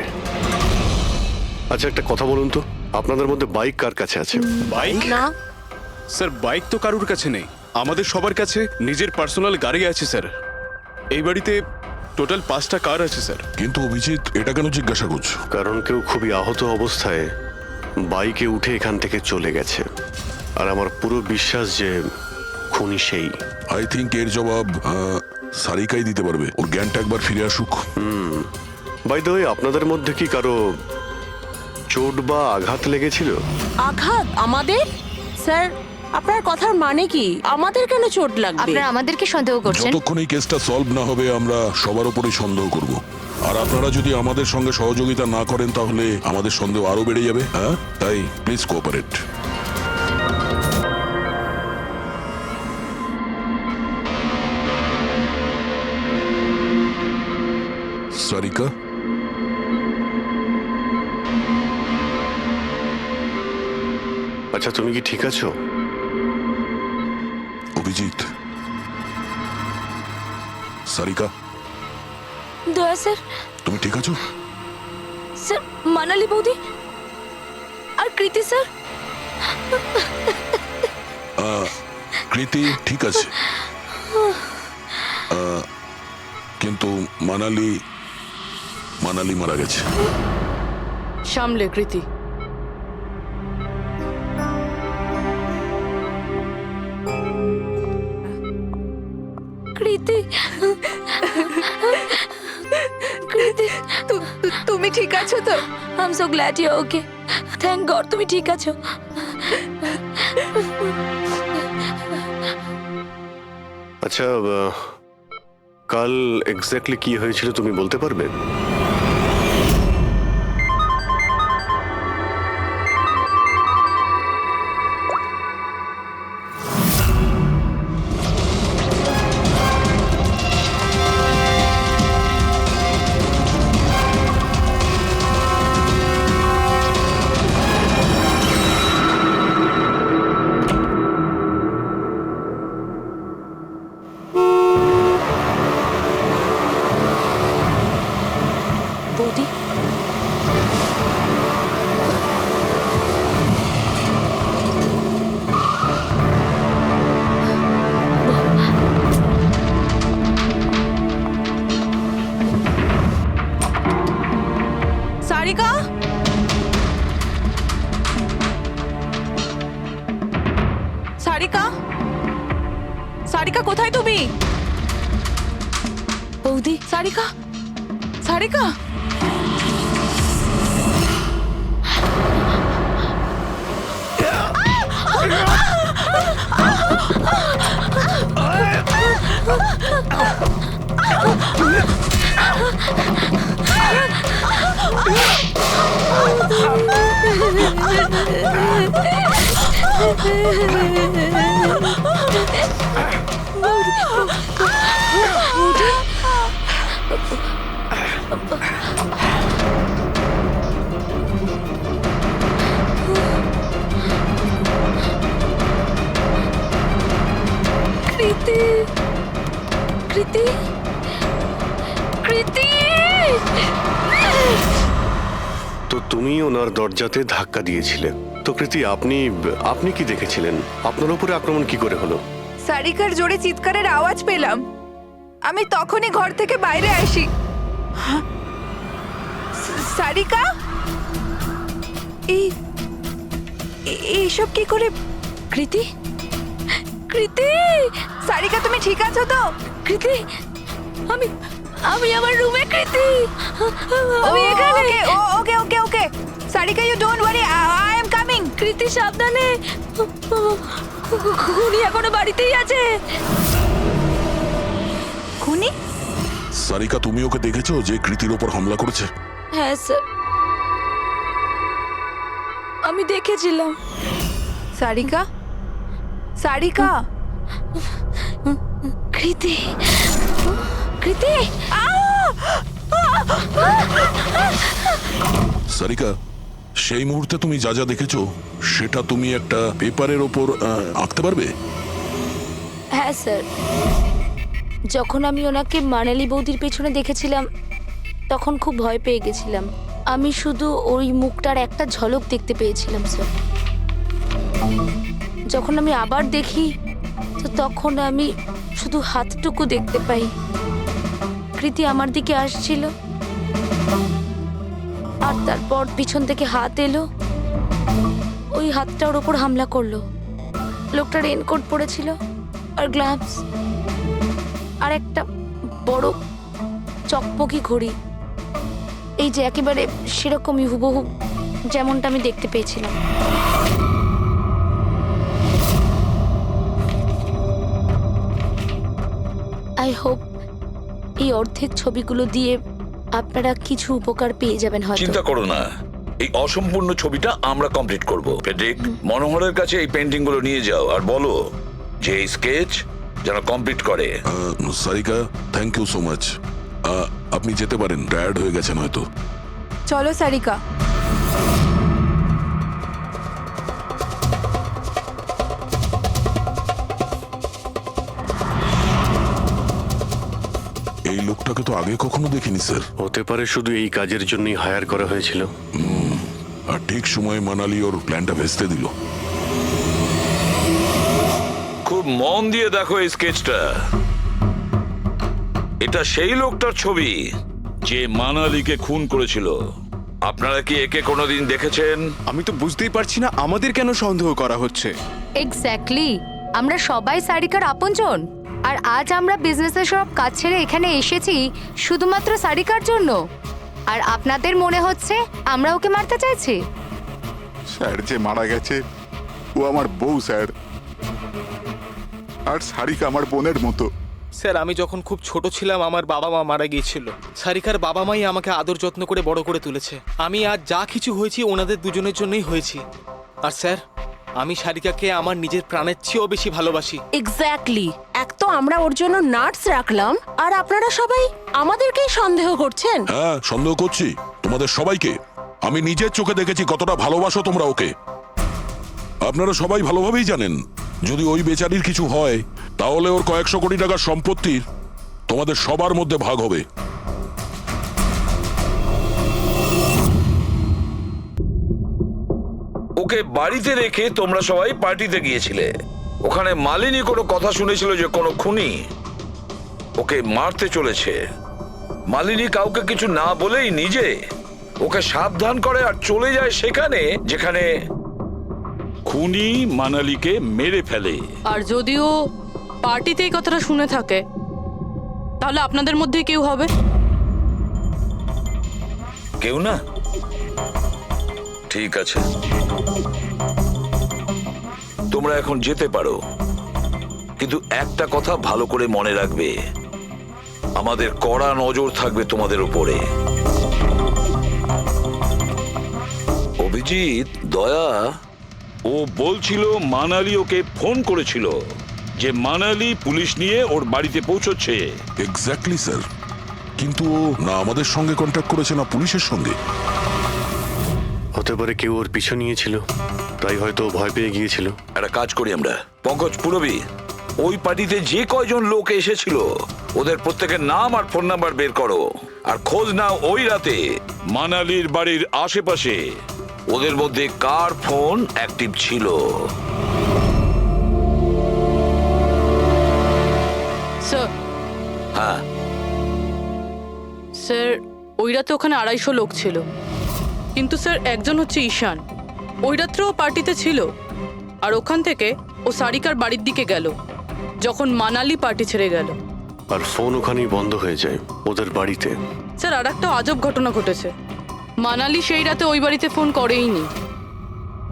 আচ্ছা একটা কথা বলুন তো, আপনাদের মধ্যে বাইক কার কাছে আছে? বাইক? না স্যার বাইক তো কারুর কাছে নেই, আমাদের সবার কাছে নিজের পার্সোনাল গাড়ি আছে স্যার। এই বাড়িতে টোটাল 5টা কার আছে স্যার। কিন্তু অভিজিৎ, এটা কেন জিজ্ঞাসা করছো? কারণ কেউ খুবই আহত অবস্থায় বাইকে উঠে এখান থেকে চলে গেছে, আর আমার পুরো বিশ্বাস যে খুনি সেই। আই থিঙ্ক এর জবাব সারিকাই দিতে পারবে। ওর জ্ঞানটা একবার ফিরে আসুক। বাই দ্য ওয়ে, আপনাদের মধ্যে কি কারো চোট বা আঘাত লেগেছিল? আঘাত আমাদের? স্যার আপনার কথার মানে কি? আমাদের কেন চোট লাগবে? আপনারা আমাদেরকে সন্দেহ করছেন? যতক্ষণ এই কেসটা সলভ না হবে আমরা সবার উপরেই সন্দেহ করব। আর আপনারা যদি আমাদের সঙ্গে সহযোগিতা না করেন তাহলে আমাদের সন্দেহ আরো বেড়ে যাবে। হ্যাঁ, তাই প্লিজ কোঅপারেট। সারিকা, আচ্ছা তুমি কি ঠিক আছো? অভিজিৎ, সারিকা, দয়া স্যার। তুমি ঠিক আছো? স্যার মানালি বৌদি আর কৃতি স্যার। কৃতি ঠিক আছে, কিন্তু মানালি মারা গেছে। সামলে কৃতি। কৃতি, কৃতি, তুমি ঠিক আছো তো? I am so glad you okay. Thank God তুমি ঠিক আছো। আচ্ছা, কাল এক্স্যাক্টলি কি হয়েছিল তুমি বলতে পারবে? বৌদি, সারিকা, সারিকা, সারিকা কোথায় তুমি? বৌদি, সারিকা, সারিকা, কৃতি, কৃতি, কৃতি। তো তুমি ওনার দরজাতে ধাক্কা দিয়েছিলে। তো কৃতি, আপনি কি দেখেছিলেন? আপনার উপরে আক্রমণ কি করে হলো? সারিকার জোরে চিৎকারের আওয়াজ পেলাম, আমি তখনই ঘর থেকে বাইরে আসি। হ্যাঁ? সারিকা, এইসব কি করে? কৃতি, কৃতি, সারিকা তুমি ঠিক আছো তো? কৃতি, আমি আমার রুমে। কৃতি, আমি এখানে। Okay okay okay Sarika, you don't worry, I am coming. Kriti সাবধানে, খুনি এখনো বাড়িতেই আছে। খুনি? সারিকা, তুমি ওকে দেখেছো যে কৃতির ওপর হামলা করেছে? হ্যাঁ স্যার, আমি দেখেছিলাম। সারিকা, সারিকা, কৃতি, কৃতি, সারিকা, সেই মুহূর্তে তুমি যা যা দেখেছো সেটা তুমি একটা পেপারের ওপর আঁকতে পারবে? হ্যাঁ স্যার, যখন আমি ওনাকে মানালি বৌদির পেছনে দেখেছিলাম তখন খুব ভয় পেয়ে গেছিলাম। আমি শুধু ওই মুখটার একটা ঝলক দেখতে পেয়েছিলাম স্যার। যখন আমি আবার দেখি তো তখন আমি শুধু হাতটুকু দেখতে পাই। কৃতি আমার দিকে আসছিল আর তারপর পিছন থেকে হাত এলো, ওই হাতটা ওর ওপর হামলা করলো। লোকটা রেনকোট পরেছিল আর গ্লাভস আর একটা বড় চকমকি ঘড়ি, এই যে একেবারে সেরকমই হুবহু যেমনটা আমি দেখতে পেয়েছিলাম। আই হোপ এই অর্ধেক ছবিগুলো দিয়ে আপনারা কিছু উপকার পেয়ে যাবেন হয়তো। চিন্তা করো না, এই অসম্পূর্ণ ছবিটা আমরা কমপ্লিট করব। ফেডরিক, মনোহরের কাছে এই পেন্টিং গুলো নিয়ে যাও আর বলো যে এই স্কেচ যেন কমপ্লিট করে। Sarika, thank you so much. আপনি যেতে পারেন, টায়ার্ড হয়ে গেছেন হয়তো। চলো সারিকা। এই লোকটাকে তো আগে কখনো দেখিনি স্যার। হতে পারে শুধু এই কাজের জন্যই হায়ার করা হয়েছিল। আর ঠিক সময়ে মানালি ওর প্ল্যানটা ভেস্তে দিল। খুব খুব মন দিয়ে দেখো এই স্কেচটা। এটা সেই লোকটার ছবি যে মানালিকে খুন করেছিল। আপনারা কি একে কোনোদিন দেখেছেন? আমি তো বুঝতেই পারছি না আমাদের কেন সন্দেহ করা হচ্ছে। এক্স্যাক্টলি, আমরা সবাই সারিকার আপনজন, আর আজ আমরা বিজনেসের সব কাজ ছেড়ে এখানে এসেছি শুধুমাত্র সারিকার জন্য। আর আপনাদের মনে হচ্ছে আমরা ওকে মারতে চাইছি? স্যার যে মারা গেছে ও আমার বউ স্যার, আর সারিকা আমার বোনের মতো। স্যার আমি যখন খুব ছোট ছিলাম আমার বাবা মা মারা গিয়েছিল। সারিকার বাবা মাই আমাকে আদর যত্ন করে বড় করে তুলেছে। আমি আজ যা কিছু হয়েছি ওনাদের দুজনের জন্যই হয়েছি। আর স্যার আমি সারিকাকে আমার নিজের প্রাণের চেয়েও বেশি ভালোবাসি। এক্স্যাক্টলি, এক তো আমরা ওর জন্য নার্স রাখলাম, আর আপনারা সবাই আমাদেরকেই সন্দেহ করছেন। হ্যাঁ, সন্দেহ করছি তোমাদের সবাইকে। আমি নিজের চোখে দেখেছি কতটা ভালোবাসো তোমরা ওকে। আপনারা সবাই ভালোভাবেই জানেন যদি ওই বেচারির কিছু হয় তাহলে ওর কয়েকশো কোটি টাকার সম্পত্তির তোমাদের সবার মধ্যে ভাগ হবে। ওকে বাড়িতে রেখে তোমরা সবাই পার্টিতে গিয়েছিলে। ওখানে মালিনী কোনো কথা শুনেছিল যে কোনো খুনি ওকে মারতে চলেছে। মালিনী কাউকে কিছু না বলেই নিজে ওকে সাবধান করে আর চলে যায় সেখানে যেখানে খুনি মানালিকে মেরে ফেলে। আর যদিও পার্টিতে এই কথাটা শুনে থাকে তাহলে আপনাদের মধ্যে কেউ হবে? কেউ না? ঠিক আছে, তোমরা এখন যেতে পারো, কিন্তু একটা কথা ভালো করে মনে রাখবে, আমাদের কড়া নজর থাকবে তোমাদের উপরে। অভিজিৎ, দয়া ও বলছিল মানালি ওকে ফোন করেছিল যে মানালি পুলিশ নিয়ে ওর বাড়িতে পৌঁছচ্ছে। এক্স্যাক্টলি স্যার, কিন্তু ও না আমাদের সঙ্গে কন্ট্যাক্ট করেছে না পুলিশের সঙ্গে। হতে পারে কেউ ওর পিছু নিয়েছিল, তাই হয়তো ভয় পেয়ে গিয়েছিল। একটা কাজ করি আমরা, পঙ্কজ পুরবী, ওই পার্টিতে যে কয়জন লোক এসেছিল ওদের প্রত্যেকের নাম আর ফোন নাম্বার বের করো, আর খোঁজ নাও ওই রাতে মানালির বাড়ির আশেপাশে ওদের মধ্যে কার ফোন অ্যাক্টিভ ছিল। স্যার, হ্যাঁ স্যার ওই রাতে ওখানে 250 লোক ছিল, কিন্তু স্যার একজন হচ্ছে ঈশান। ওই রাত্রেও পার্টিতে ছিল, আর ওখান থেকে ও সারিকার বাড়ির দিকে গেল যখন মানালি পার্টি ছেড়ে গেল। আর ফোন ওখানেই বন্ধ হয়ে যায় ওদের বাড়িতে। স্যার আর একটা আজব ঘটনা ঘটেছে। মানালি সেই রাতে ওই বাড়িতে ফোন করেইনি,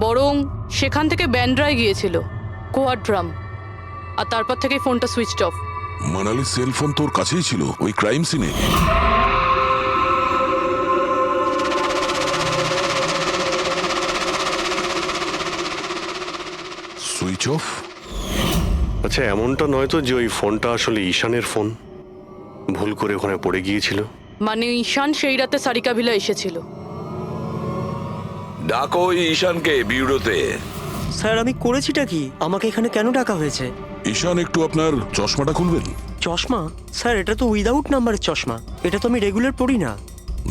বরং সেখান থেকে ব্যান্ড্রায় গিয়েছিল কোয়াড্রাম, আর তারপর থেকে ফোনটা সুইচড অফ। মানালির সেলফোন তোর কাছেই ছিল ওই ক্রাইম সিনে। Switch off? আচ্ছা, এমনটা নয় তো যে ওই ফোনটা আসলে ঈশানের ফোন, ভুল করে ওখানে পড়ে গিয়েছিল? মানে ঈশান সেই রাতে সারিকা ভিলা এসেছিল। ডাকো ওই ঈশানকে বিউরোতে। স্যার আমি করেছিটা কি? আমাকে এখানে কেন ডাকা হয়েছে? ঈশান, একটু আপনার চশমাটা খুলবেন? চশমা? স্যার এটা তো উইদাউট নাম্বারের চশমা, এটা তো আমি রেগুলার পড়ি না।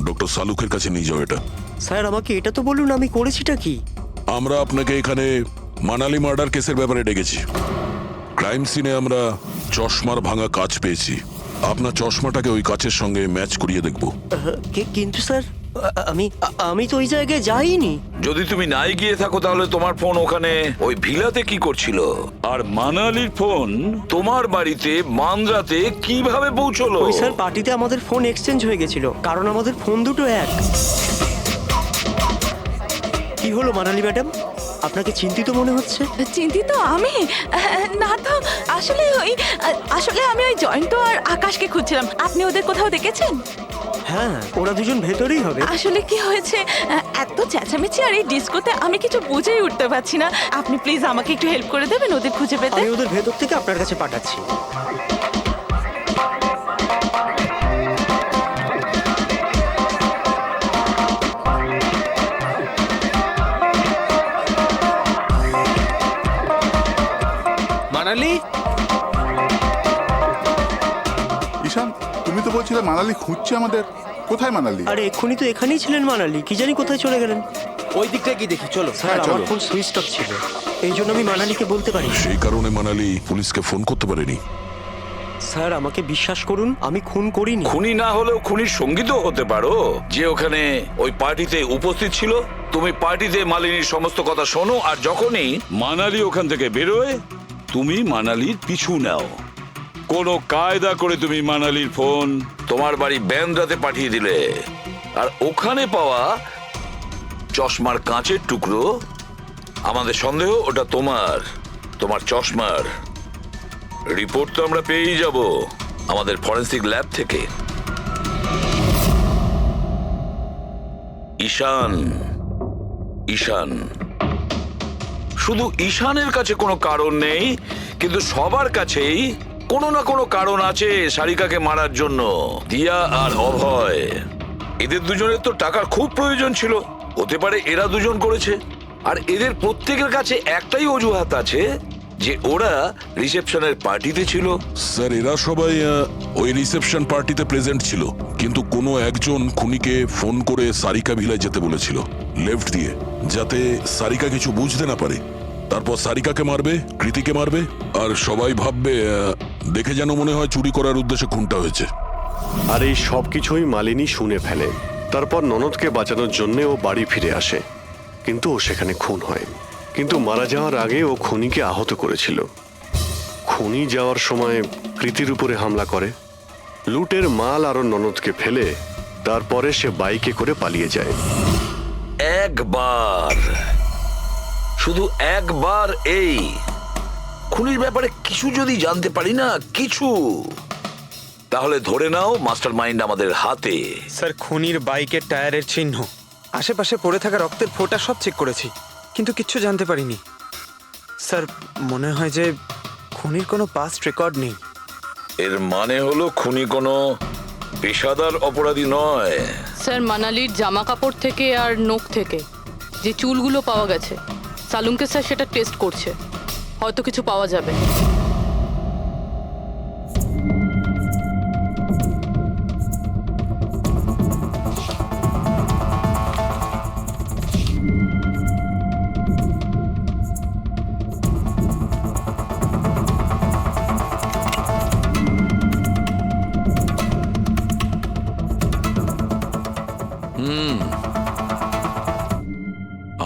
ডক্টর সালুকের কাছে নিয়ে যাও এটা। স্যার আমাকে এটা তো বলুন আমি করেছিটা কি? আমরা আপনাকে এখানে মানালি মার্ডার কেসের ব্যাপারে ডেকেছি। ক্রাইম সিনে আমরা চশমার ভাঙা কাঁচ পেয়েছি। আপনার চশমাটাকে ওই কাচের সঙ্গে ম্যাচ করিয়ে দেখব। কিন্তু স্যার আমি তো ওই জায়গায় যাইনি। যদি তুমি নাই গিয়ে থাকো তাহলে তোমার ফোন ওখানে ওই ভিলাতে কি করছিল? আর মানালির ফোন তোমার বাড়িতে মান্দ্রাতে কিভাবে পৌঁছলো? ওই স্যার পার্টিতে আমাদের ফোন এক্সচেঞ্জ হয়ে গেছিল, কারণ আমাদের ফোন দুটো এক। কি হলো মানালি ম্যাডাম, আপনাকে চিন্তিত মনে হচ্ছে? চিন্তিত আমি? না তো, আসলে আমি ওই জয়ন্ত আর আকাশকে খুঁজছিলাম। আপনি ওদের কোথাও দেখেছেন? হ্যাঁ, ওরা দুজন ভেতরেই হবে। আসলে কি হয়েছে, এত চেঁচামেচি আর এই ডিস্কোতে আমি কিছু বুঝেই উঠতে পারছি না। আপনি প্লিজ আমাকে একটু হেল্প করে দেবেন ওদের খুঁজে পেতে? আমি ওদের ভেতর থেকে আপনার কাছে পাঠাচ্ছি। মানালি, ঈশান, তুমি তো বলছিলে মানালি খুঁজছে আমাদের। কোথায় মানালি? আরে এক্ষুনি তো এখানেই ছিলেন মানালি, কি জানি কোথায় চলে গেলেন। ওই দিকটা গিয়ে দেখি চলো। স্যার আমার ফোন সুইচ অফ ছিল, এই জন্য আমি মানালিকে বলতে পারি। সেই কারণে মানালি পুলিশকে ফোন করতে পারেনি। স্যার আমাকে বিশ্বাস করুন, আমি খুন করিনি। খুনি না হলেও খুনির সঙ্গী তো হতে পারো, যে ওখানে ওই পার্টিতে উপস্থিত ছিল। তুমি পার্টিতে মালিনীর সমস্ত কথা শোনো, আর যখনই মানালি ওখান থেকে বেরোয় তুমি মানালির পিছু নাও। কোনো কায়দা করে তুমি মানালির ফোন তোমার বাড়ি ব্যান্দ্রাতে পাঠিয়ে দিলে, আর ওখানে পাওয়া চশমার কাঁচের টুকরো, আমাদের সন্দেহ ওটা তোমার চশমার রিপোর্ট তো আমরা পেয়েই যাব আমাদের ফরেন্সিক ল্যাব থেকে। ঈশান শুধু ঈশানের কাছে কোনো কারণ নেই, কিন্তু সবার কাছেই কোনো না কোনো কারণ আছে সারিকাকে মারার জন্য। দিয়া আর অভয়, এদের দুজনের তো টাকার খুব প্রয়োজন ছিল, হতে পারে এরা দুজন করেছে। আর এদের প্রত্যেকের কাছে একটাই অজুহাত আছে যে ওরা রিসেপশনের পার্টিতে ছিল। স্যার এরা সবাই ওই রিসেপশন পার্টিতে প্রেজেন্ট ছিল, কিন্তু কোনো একজন খুনিকে ফোন করে সারিকা ভিলায় যেতে বলেছিল লেফট দিয়ে, যাতে সারিকা কিছু বুঝতে না পারে। তারপর সারিকাকে মারবে, কৃতিকে মারবে, আর সবাই ভাববে দেখে যেন মনে হয় চুরি করার উদ্দেশ্যে খুনটা হয়েছে। আর এই সব কিছুই মালিনী শুনে ফেলে। তারপর ননদকে বাঁচানোর জন্য ও বাড়ি ফিরে আসে, কিন্তু ও সেখানে খুন হয়। কিন্তু মারা যাওয়ার আগে ও খুনিকে আহত করেছিল। খুনি যাওয়ার সময় কৃতির উপরে হামলা করে, লুটের মাল আর ওর ননদকে ফেলে তারপরে সে বাইকে করে পালিয়ে যায়। শুধু একবার এই খুনির ব্যাপারে কিছু যদি জানতে পারি না, কিছু, তাহলে ধরে নাও মাস্টার মাইন্ড আমাদের হাতে। স্যার খুনির বাইকের টায়ারের চিহ্ন, আশেপাশে পড়ে থাকা রক্তের ফোঁটা সব চেক করেছি, কিন্তু কিচ্ছু জানতে পারিনি। স্যার মনে হয় যে খুনির কোনো পাস্ট রেকর্ড নেই। এর মানে হলো খুনি কোনো পেশাদার অপরাধী নয়। স্যার মানালির জামা কাপড় থেকে আর নখ থেকে যে চুলগুলো পাওয়া গেছে, সালুঙ্কে স্যার সেটা টেস্ট করছে, হয়তো কিছু পাওয়া যাবে।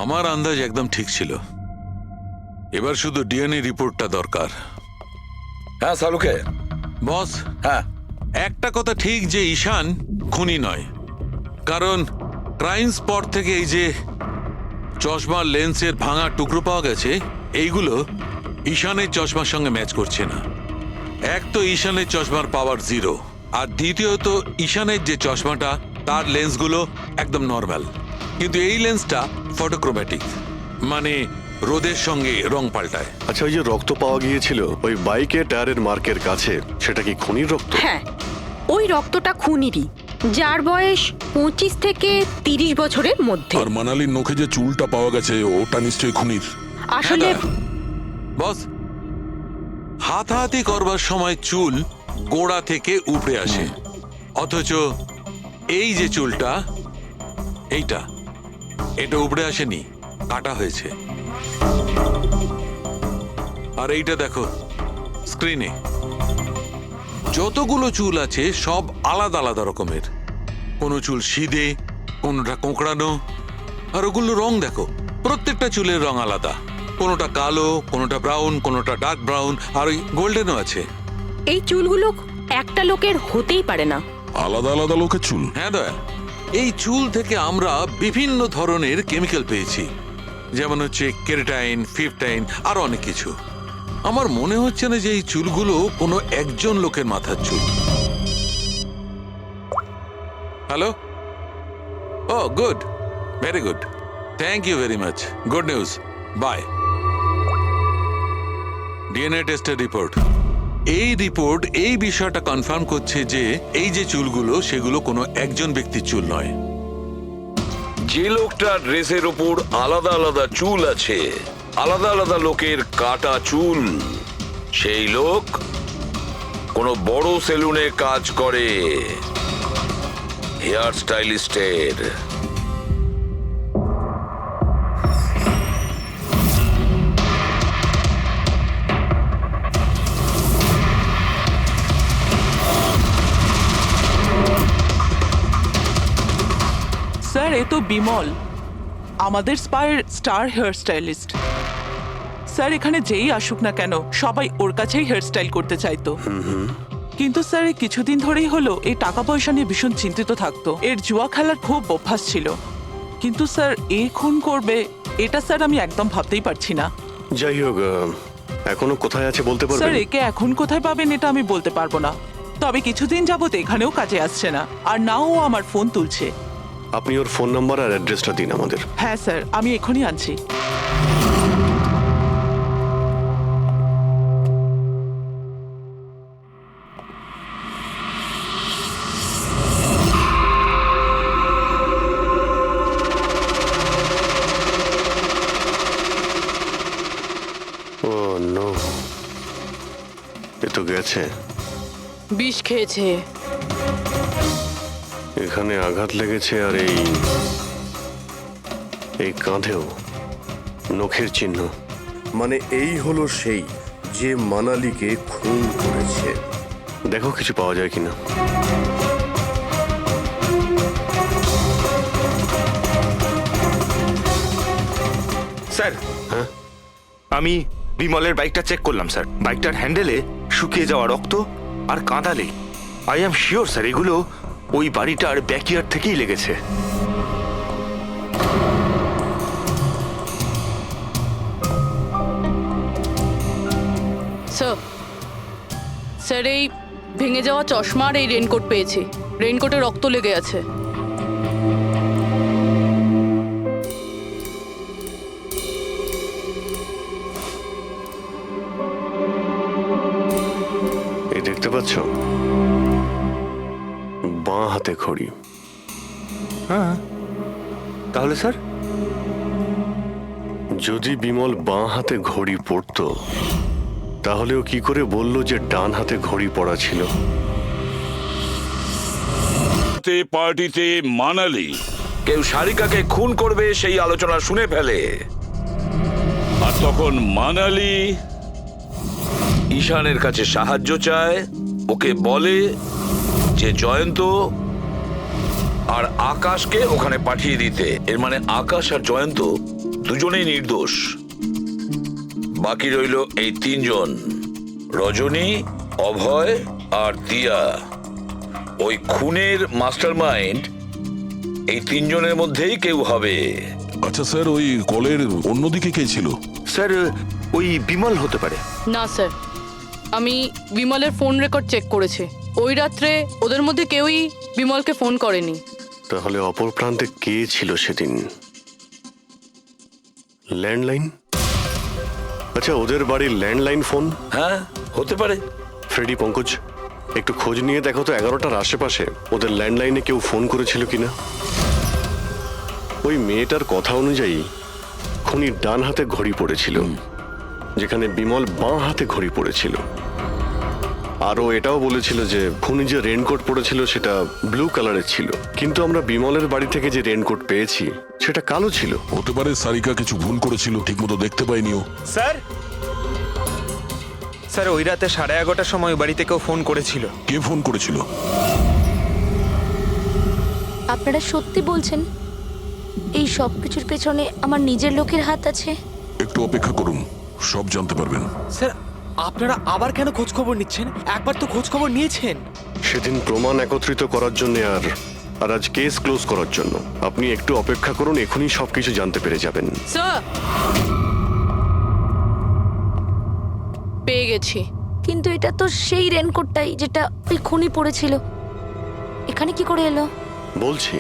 আমার আন্দাজ একদম ঠিক ছিল, এবার শুধু ডিএনএ রিপোর্টটা দরকার। হ্যাঁ সালুকে বস, হ্যাঁ একটা কথা ঠিক যে ঈশান খুনি নয়, কারণ ক্রাইম স্পট থেকে এই যে চশমার লেন্সের ভাঙা টুকরো পাওয়া গেছে, এইগুলো ঈশানের চশমার সঙ্গে ম্যাচ করছে না। এক তো ঈশানের চশমার পাওয়ার 0, আর দ্বিতীয়ত ঈশানের যে চশমাটা তার লেন্সগুলো একদম নর্মাল, কিন্তু এই লেন্সটা ফটোক্রোম্যাটিক, মানে রোদের সঙ্গে রং পাল্টায়। আচ্ছা, ওই যে রক্ত পাওয়া গিয়েছিল ওই বাইকে টায়ারের মার্কের কাছে, সেটা কি খুনির রক্ত? হ্যাঁ, ওই রক্তটা খুনিরই, যার বয়স 25 থেকে 30 বছরের মধ্যে। আর মানালির নখে যে চুলটা পাওয়া গেছে ওটা নিশ্চয়ই খুনির। আসলে বস, হাতাহাতি করবার সময় চুল গোড়া থেকে উপড়ে আসে, অথচ এই যে চুলটা, এটা উপড়ে আসেনি, কাটা হয়েছে। আর এইটা দেখো স্ক্রিনে, যতগুলো চুল আছে সব আলাদা আলাদা রকমের, কোনো চুল সিধে, কোনোটা কোঁকড়ানো, আর ওগুলো রং দেখো, প্রত্যেকটা চুলের রং আলাদা, কোনোটা কালো, কোনোটা ব্রাউন, কোনোটা ডার্ক ব্রাউন, আর ওই গোল্ডেনও আছে। এই চুলগুলো একটা লোকের হতেই পারে না। আলাদা আলাদা লোকের চুল? হ্যাঁ দয়া, এই চুল থেকে আমরা বিভিন্ন ধরনের কেমিক্যাল পেয়েছি, যেমন হচ্ছে কেরাটিন, ফিফটাইন, আর অনেক কিছু। আমার মনে হচ্ছে না যে এই চুলগুলো কোনো একজন লোকের মাথার চুল। Hello, oh good, very good, thank you very much, good news, bye. DNA টেস্টের রিপোর্ট, এই রিপোর্ট এই বিষয়টা কনফার্ম করছে যে এই যে চুলগুলো সেগুলো কোনো একজন ব্যক্তির চুল নয়। যে লোকটার ড্রেসের ওপর আলাদা আলাদা চুল আছে, আলাদা আলাদা লোকের কাটা চুল, সেই লোক কোনো বড় সেলুনে কাজ করে, হেয়ার স্টাইলিস্টের। স্যার এ তো বিমল, আমাদের স্পায়ের স্টার হেয়ার স্টাইলিস্ট। স্যার এখানে যেই আসুক না কেন সবাই ওর কাছেই হেয়ার স্টাইল করতে চাইতো। কিন্তু স্যার এই কিছুদিন ধরেই হলো এই টাকা পয়সা নিয়ে ভীষণ চিন্তিত থাকতো। এর জুয়া খেলার খুব অভ্যাস ছিল। কিন্তু স্যার এই খুন করবে এটা স্যার আমি একদম ভাবতেই পারছি না। যাই হোক, এখনো কোথায় আছে বলতে স্যার পারবেন? একে এখন কোথায় পাবেন এটা আমি বলতে পারবো না, তবে কিছুদিন যাবত এখানেও কাজে আসছে না, আর নাও ও আমার ফোন তুলছে। আপনি ওর ফোন নাম্বার আর অ্যাড্রেসটা দিন আমাদের। হ্যাঁ স্যার, আমি এখনই আনছি। ও নো, এ তো গেছে। বিষ খেয়েছে। এখানে আঘাত লেগেছে আর এই কাঁধেও নখের চিহ্ন। মানে এই হলো সেই যে মানালিকে খুন করেছে। দেখো কিছু পাওয়া যায় কিনা। স্যার, হ্যাঁ, আমি বিমলের বাইকটা চেক করলাম স্যার। বাইকটার হ্যান্ডেলে শুকিয়ে যাওয়া রক্ত আর কাঁদালে আই অ্যাম শিওর স্যার এগুলো ওই বাড়িটার ব্যাকইয়ার্ড থেকেই লেগেছে। স্যার, স্যার এই ভেঙে যাওয়া চশমা আর এই রেনকোট পেয়েছি। রেনকোটে রক্ত লেগে আছে। এই দেখতে পাচ্ছ, বাঁ হাতে ঘড়ি। হ্যাঁ, তাহলে স্যার যদি বিমল বাঁ হাতে ঘড়ি পরতো তাহলে ও কি করে বলল যে ডান হাতে ঘড়ি পরা ছিল? পার্টিতে মানালি কেউ সারিকাকে খুন করবে সেই আলোচনা শুনে ফেলে, আর তখন মানালি ঈশানের কাছে সাহায্য চায়। ওকে বলে যে জয়ন্ত আর আকাশকে ওখানে পাঠিয়ে দিতে। এর মানে আকাশ আর জয়ন্ত দুজনেই নির্দোষ। বাকি রইল এই তিনজন, রজনী, অভয় আর দিয়া। ওই খুনের মাস্টারমাইন্ড এই তিনজনের মধ্যেই কেউ হবে। আচ্ছা স্যার, ওই কলের অন্যদিকে কে ছিল? স্যার ওই বিমল হতে পারে। না স্যার, আমি বিমলের ফোন রেকর্ড চেক করেছি। ওই রাত্রে ওদের মধ্যে কেউই বিমলকে ফোন করেনি। তাহলে অপর প্রান্তে কে ছিল সেদিন? ল্যান্ডলাইন? আচ্ছা, ওদের বাড়ির ল্যান্ডলাইন ফোন? হ্যাঁ, হতে পারে। ফ্রেডি, পঙ্কজ, একটু খোঁজ নিয়ে দেখো তো 11টার আশেপাশে ওদের ল্যান্ডলাইনে কেউ ফোন করেছিল কিনা। ওই মেয়েটার কথা অনুযায়ী খুনির ডান হাতে ঘড়ি পড়েছিল, যেখানে বিমল বাঁ হাতে ঘড়ি পড়েছিল। আরও এটাও বলেছিল যে খুনি যে রেনকোট পড়েছিল সেটা ব্লু কালারের ছিল, কিন্তু আমরা বিমলের বাড়ি থেকে যে রেনকোট পেয়েছি সেটা কালো ছিল। হতে পারে সারিকা কিছু ভুল করেছিল, ঠিকমতো দেখতে পাইনিও। স্যার, স্যার ওই রাতে 11:30টার সময় বাড়িতে কেউ ফোন করেছিল। কে ফোন করেছিল? আপনারা সত্যি বলছেন এই সব কিছুর পেছনে আমার নিজের লোকের হাত আছে? একটু অপেক্ষা করুন, সব জানতে পারবেন। স্যার, আপনারা আবার কেন খোঁজ খবর নিচ্ছেন? একবার তো খোঁজ খবর নিয়েছেন। সেদিন প্রমাণ একত্রিত করার জন্য আর আজ কেস ক্লোজ করার জন্য। আপনি একটু অপেক্ষা করুন, এখনই সবকিছু জানতে পেরে যাবেন। স্যার, পেয়ে গেছি। কিন্তু এটা তো সেই রেনকোটটাই যেটা ওই খুনি পড়েছিল। এখানে কি করে এলো? বলছি,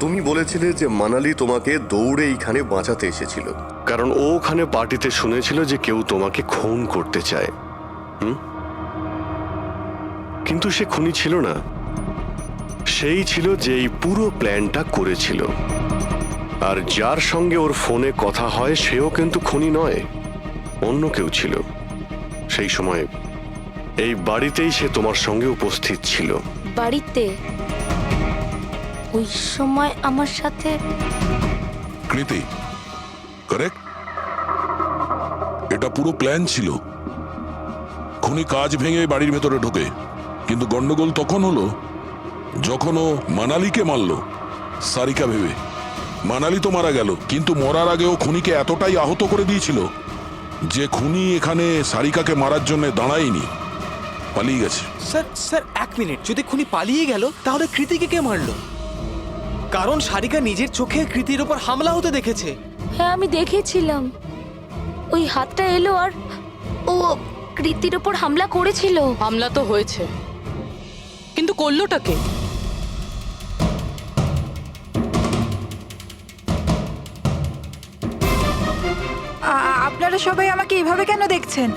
তুমি বলেছিলে যে মানালি তোমাকে দৌড়ে এইখানে বাঁচাতে এসেছিল। কারণ ও ওখানে পার্টিতে শুনেছিল যে কেউ তোমাকে খুন করতে চায়। কিন্তু সে খুনি ছিল না, সেই ছিল যে এই পুরো প্ল্যানটা করেছিল। আর যার সঙ্গে ওর ফোনে কথা হয় সেও কিন্তু খুনি নয়, অন্য কেউ ছিল। সেই সময় এই বাড়িতেই সে তোমার সঙ্গে উপস্থিত ছিল। বাড়িতে? ওই সময় আমার সাথে কৃতি, কারেক্ট? এটা পুরো প্ল্যান ছিল। খুনি কাজ ভেঙে বাড়ির ভেতরে ঢোকে, কিন্তু গন্ডগোল তখন হলো যখন ও মানালিকে মারল। সারিকা ভেবে। মানালি তো মারা গেল, কিন্তু মরার আগে ও খুনিকে এতটাই আহত করে দিয়েছিল যে খুনি এখানে সারিকাকে মারার জন্য দাঁড়ায়নি, পালিয়ে গেছে। স্যার স্যার এক মিনিট, যদি খুনি পালিয়ে গেল তাহলে কৃতিকে কে মারলো? কারণ সারিকা নিজের চোখে কৃতির ওপর হামলা হতে দেখেছে। হ্যাঁ আমি দেখেছিলাম, ওই হাতটা এলো আর ও কৃতির ওপর হামলা করেছিল। হামলা তো হয়েছে, কিন্তু করলোটা কে? আপনারা সবাই আমাকে এভাবে কেন দেখছেন?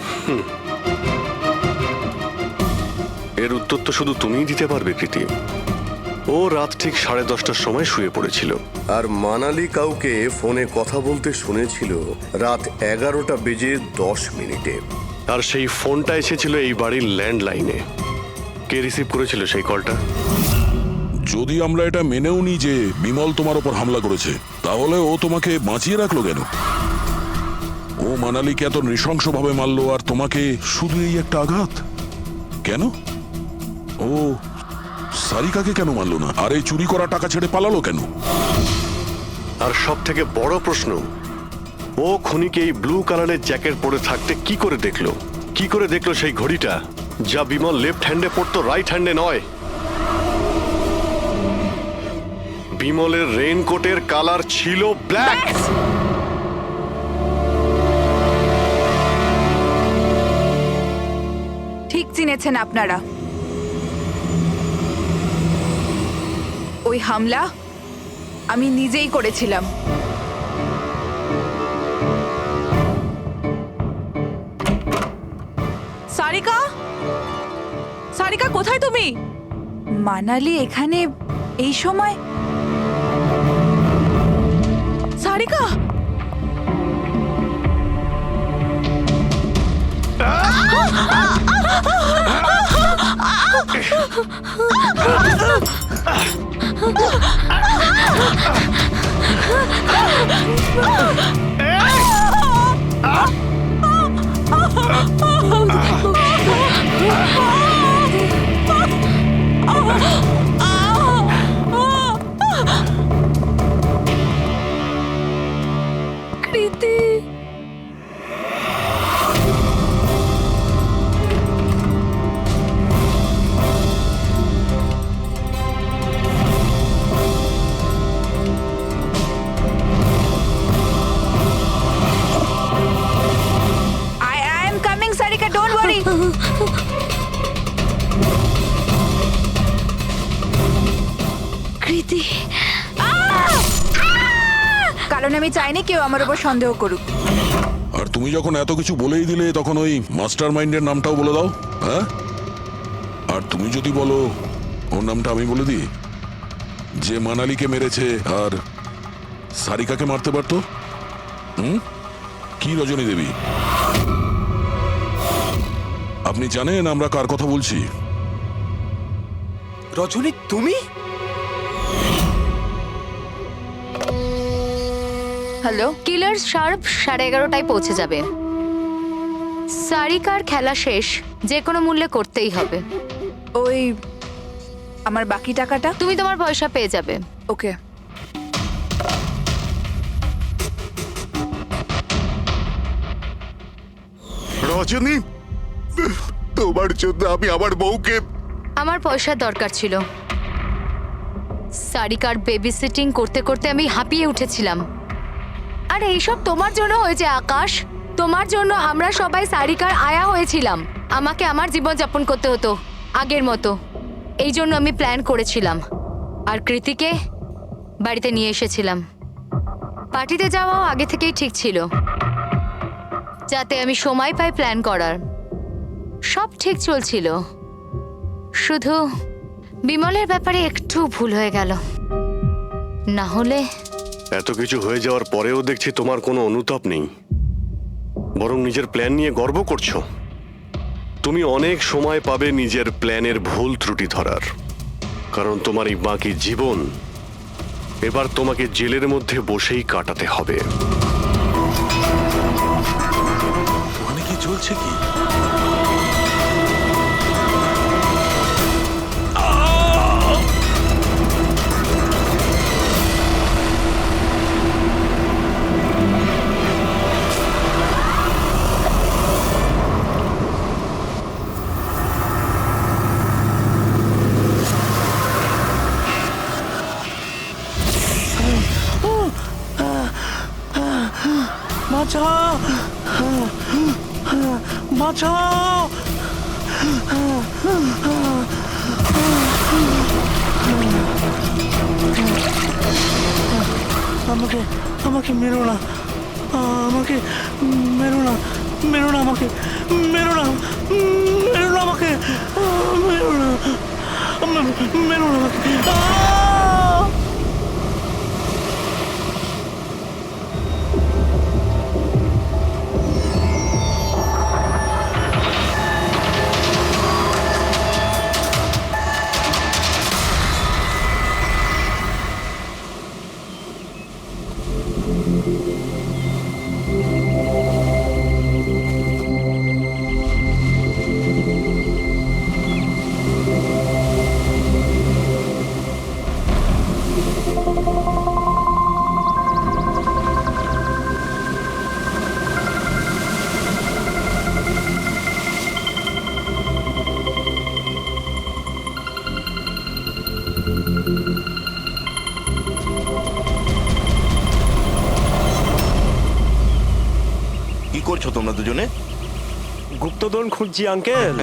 এর উত্তর তো শুধু তুমিই দিতে পারবে কৃতি। ও রাত ঠিক 10:30টার সময় শুয়ে পড়েছিল, আর মানালি কাউকে ফোনে কথা বলতে শুনেছিল রাত 11:10 আর সেই ফোনটা এসেছিল এই বাড়ির ল্যান্ডলাইনে। কে রিসিভ করেছিল সেই কলটা? যদি আমরা এটা মেনেও নিই যে বিমল তোমার ওপর হামলা করেছে, তাহলে ও তোমাকে বাঁচিয়ে রাখলো কেন? ও মানালিকে এত নৃশংসভাবে মারলো, আর তোমাকে শুধু এই একটা আঘাত কেন? ও সারিকাকে কেন মারলো না? আর এই চুরি করা টাকা ছেড়ে পালালো কেন? আর সব থেকে বড় প্রশ্ন, ও খুনিকে এই ব্লু কালারের জ্যাকেট পরে থাকতে কি করে দেখলো? কি করে দেখলো সেই ঘড়িটা যা বিমল লেফট হ্যান্ডে পড়তো, রাইট হ্যান্ডে নয়? বিমলের রেইনকোটের কালার ছিল ব্ল্যাক। ঠিক চিনেছেন আপনারা। ওই হামলা আমি নিজেই করেছিলাম। সারিকা, সারিকা কোথায় তুমি? মানালি এখানে এই সময়? সারিকা, কৃতি, I am coming, Sarika, don't worry. কৃতি, কারণ আমি চাইনি কেউ আমার উপর সন্দেহ করুক। আর তুমি যখন এত কিছু বলেই দিলে, তখন ওই মাস্টার মাইন্ডের নামটাও বলে দাও। হ্যাঁ, আর তুমি যদি বলো ওর নামটা আমি বলে দিই, যে মানালিকে মেরেছে আর সারিকাকে মারতে পারতো। কি রজনী দেবী, আপনি জানেন আমরা কার কথা বলছি? রজনী তুমি? হ্যালো, কিলার শার্প 11:30টায় পৌঁছে যাবে। সারিকার খেলা শেষ, যে কোনো মূল্যে করতেই হবে। ওই আমার বাকি টাকাটা? তুমি তোমার পয়সা পেয়ে যাবে। ওকে। রজনী, তোমার জন্য আমি আমার বউকে... আমার পয়সার দরকার ছিল। সারিকার বেবি সিটিং করতে করতে আমি হাঁপিয়ে উঠেছিলাম। আর এইসব তোমার জন্য হয়েছে আকাশ। তোমার জন্য আমরা সবাই সারিকার আয়া হয়েছিলাম। আমাকে আমার জীবন যাপন করতে হতো আগের মতো। এই জন্য আমি প্ল্যান করেছিলাম, আর কৃতিকে বাড়িতে নিয়ে এসেছিলাম। পার্টিতে যাওয়াও আগে থেকেই ঠিক ছিল, যাতে আমি সময় পাই প্ল্যান করার। সব ঠিক চলছিল, শুধু বিমলের ব্যাপারে একটু ভুল হয়ে গেল। না হলে... এত কিছু হয়ে যাওয়ার পরেও দেখছি তোমার কোনো অনুতাপ নেই, বরং নিজের প্ল্যান নিয়ে গর্ব করছো। তুমি অনেক সময় পাবে নিজের প্ল্যানের ভুল ত্রুটি ধরার, কারণ তোমার এই বাকি জীবন এবার তোমাকে জেলের মধ্যে বসেই কাটাতে হবে। মানে কি চলছে কি? বাঁচাও বাঁচাও আমাকে আমাকে মেরো না, আমাকে মেরো না, মেরো না আমাকে, মেরো না, মেরো না আমাকে, মেরো না, মেরো না আমাকে। কি করছো তোমরা দুজনে? গুপ্তধন খুঁজছি আঙ্কেল।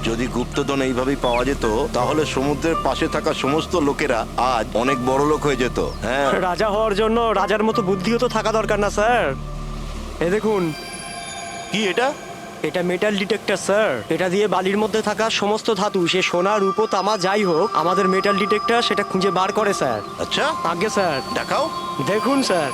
যদি গুপ্তধন এইভাবেই পাওয়া যেত তাহলে সমুদ্রের পাশে থাকা সমস্ত লোকেরা আজ অনেক বড় লোক হয়ে যেত। হ্যাঁ, রাজা হওয়ার জন্য রাজার মতো বুদ্ধিও তো থাকা দরকার না স্যার? এ দেখুন, কি এটা? এটা মেটাল ডিটেক্টর স্যার। এটা দিয়ে বালির মধ্যে থাকা সমস্ত ধাতু, সে সোনা রূপো তামা যাই হোক, আমাদের মেটাল ডিটেক্টর সেটা খুঁজে বার করে স্যার। আচ্ছা, আগে স্যার দেখাও। দেখুন স্যার,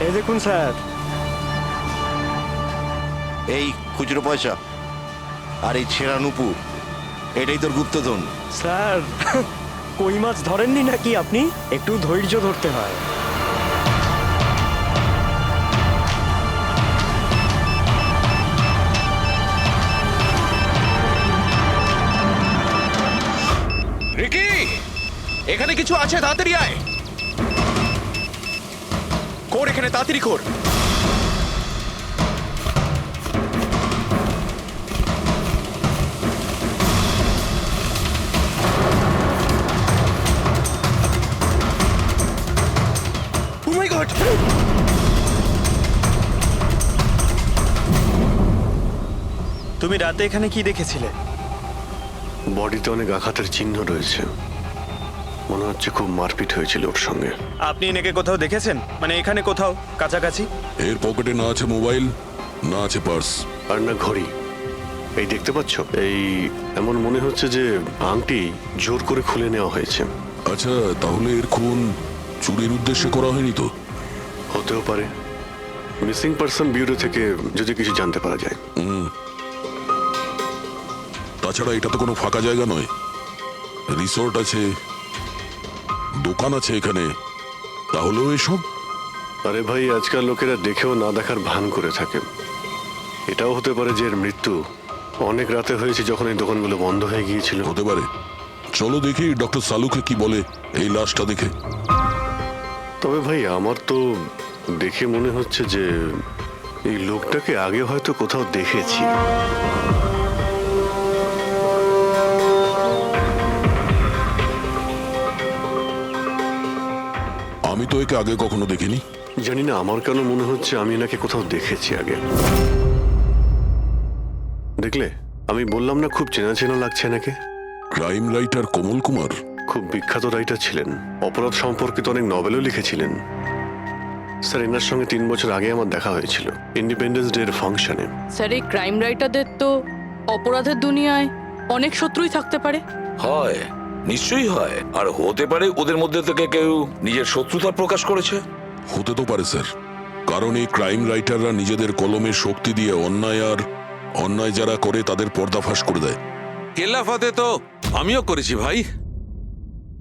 এই দেখুন স্যার, এই খুচরো পয়সা আর এই ছেঁড়া নুপুর, এটাই তোর গুপ্তধন। স্যার কই মাছ ধরেননি নাকি আপনি? একটু ধৈর্য ধরতে হয়। রিকি, এখানে কিছু আছে, তাড়াতাড়ি আয়। কর এখানে, তাড়াতাড়ি কর। Oh my God! তুমি রাতে এখানে কি দেখেছিলে? বডিতে অনেক আঘাতের চিহ্ন রয়েছে, মনে হচ্ছে খুব মারপিট হয়েছিল ওর সঙ্গে। আপনি এনেকে কোথাও দেখেছেন? মানে এখানে কোথাও কাছাকাছি? এর পকেটে না আছে মোবাইল, না আছে পার্স, আর না ঘড়ি। এই দেখতে পাচ্ছ, এই এমন মনে হচ্ছে যে আংটি জোর করে খুলে নেওয়া হয়েছে। আচ্ছা, তাহলে এর খুন চুরির উদ্দেশ্যে করা হয়নি তো? হতেও পারে। মিসিং পারসন ব্যুরো থেকে যদি কিছু জানতে পারা যায়। তাছাড়া এটা তো কোনো ফাঁকা জায়গা নয়, রিসোর্ট আছে, দোকান আছে এখানে, তাহলেও এসব? আরে ভাই, আজকাল লোকেরা দেখেও না দেখার ভান করে থাকে। এটাও হতে পারে যে এর মৃত্যু অনেক রাতে হয়েছে, যখন এই দোকানগুলো বন্ধ হয়ে গিয়েছিল। হতে পারে। চলো দেখি ডক্টর সালুকে কি বলে এই লাশটা দেখে। তবে ভাই, আমার তো দেখে মনে হচ্ছে যে এই লোকটাকে আগে হয়তো কোথাও দেখেছি। আমি তো একে আগে কখনো দেখিনি। জানি না, আমার কেন মনে হচ্ছে আমি এনাকে কোথাও দেখেছি আগে। দেখলে, আমি বললাম না খুব চেনা চেনা লাগছে এনাকে। ক্রাইম রাইটার কমল কুমার খুব বিখ্যাত রাইটার ছিলেন, অপরাধ সম্পর্কিত অনেক নভেলও লিখেছিলেন। স্যার, এনার সঙ্গে 3 বছর আগে আমার দেখা হয়েছিল ইন্ডিপেন্ডেন্স ডে এর ফাংশনে। স্যার, এই ক্রাইম রাইটারদের তো অপরাধের দুনিয়ায় অনেক শত্রুই থাকতে পারে। হয়, নিশ্চয়ই হয়। আর হতে পারে ওদের মধ্যে থেকে কেউ নিজের শত্রুতা প্রকাশ করেছে। হতে তো পারে স্যার, কারণ এই ক্রাইম রাইটাররা নিজেদের কলমের শক্তি দিয়ে অন্যায় যারা করে তাদের পর্দাফাশ করে দেয়। কেল্লাফাতে তো আমিও করেছি ভাই।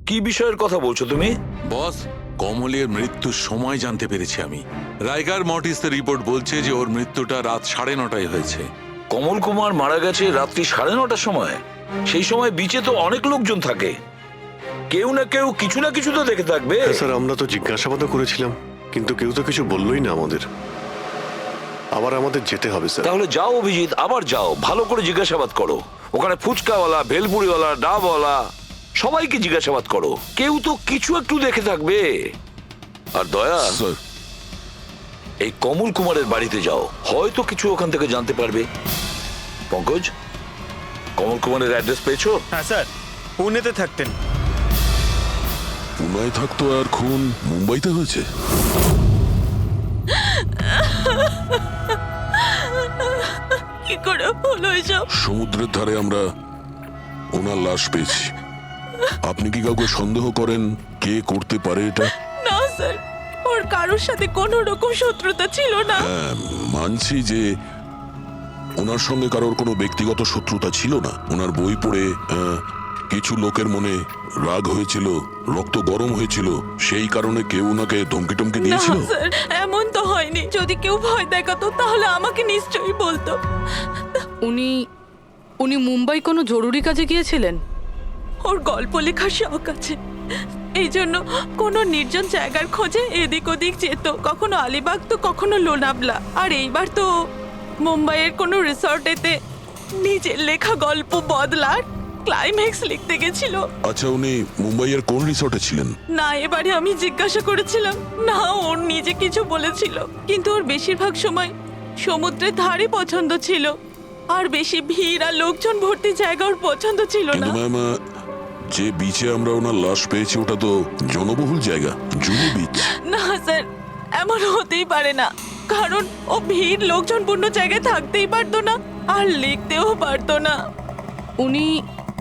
কি বিষয়ের কথা বলছো তুমি? বস, কমলের মৃত্যুর সময় জানতে পেরেছি আমি। রাইগার মর্টিসের রিপোর্ট বলছে যে ওর মৃত্যুটা রাত 9:30টায় হয়েছে। কমল কুমার মারা গেছে রাত্রি 9:30টার সময়। সেই সময় বিচে তো অনেক লোকজন থাকে, কেউ না কেউ কিছু না কিছু তো দেখে থাকবে। হ্যাঁ স্যার, আমরা তো জিজ্ঞাসাবাদও করেছিলাম, কিন্তু কেউ তো কিছু বললোই না আমাদের। আবার আমাদের যেতে হবে স্যার। তাহলে যাও অভিজিৎ, আবার যাও, ভালো করে জিজ্ঞাসাবাদ করো। ওখানে ফুচকাওয়ালা, ভেলপুরিওয়ালা, ডাবওয়ালা সবাইকে জিজ্ঞাসাবাদ করো, কেউ তো কিছু একটু দেখে থাকবে। আর দয়া, এই কমল কুমারের বাড়িতে যাও, হয়তো কিছু ওখান থেকে জানতে পারবে। পঙ্কজ, কমল কুমারের অ্যাড্রেস পেয়েছো? হ্যাঁ স্যার, পুনেতে থাকতেন। পুনায় থাকতো আর খুন মুম্বাইতে হয়েছে? কি করে হলো এসব? সমুদ্রের ধারে আমরা ওনার লাশ পেয়েছি। আপনি কি কাউকে সন্দেহ করেন কে করতে পারে এটা? না স্যার, ওর কারোর সাথে কোনো রকম শত্রুতা ছিল না। হ্যাঁ, মানছি যে ওনার সঙ্গে কারোর কোনো ব্যক্তিগত শত্রুতা ছিল না। ওনার বই পড়ে কিছু লোকের মনে রাগ হয়েছিল, রক্ত গরম হয়েছিল, সেই কারণে কেউ ওনাকে ধমকি টমকি না দিয়েছিল। স্যার, এমন তো হয়নি। যদি কেউ ভয় দেখাতো তাহলে আমাকে নিশ্চয়ই বলতো। উনি মুম্বাই কোনো জরুরি কাজে গিয়েছিলেন? ওর গল্প লেখার শখ আছে, এই জন্য কোনো নির্জন জায়গার খোঁজে এদিক ওদিক যেত, কখনো আলিবাগ তো কখনো লোনাবলা। আর এইবার তো মুম্বাইয়ের কোনো রিসর্টেতে নিজের লেখা গল্প বদলার ক্লাইম্যাক্স লিখতে গেছিল। আচ্ছা, উনি মুম্বাইয়ের কোন রিসর্টে ছিলেন? না, এবারে আমি জিজ্ঞাসা করেছিলাম না, ওর নিজে কিছু বলেছিল, কিন্তু ওর বেশিরভাগ সময় সমুদ্রের ধারে পছন্দ ছিল, আর বেশি ভিড় আর লোকজন ভর্তি জায়গা ওর পছন্দ ছিল না। কিন্তু ম্যাম, যে বিচে আমরা ওনার লাশ পেয়েছি ওটা তো জনবহুল জায়গা, জুহু বিচ। না স্যার, এমন হতেই পারে না, কারণ ও ভিড় লোকজনপূর্ণ জায়গায় থাকতেই পারতো না আর লিখতেও পারতো না। উনি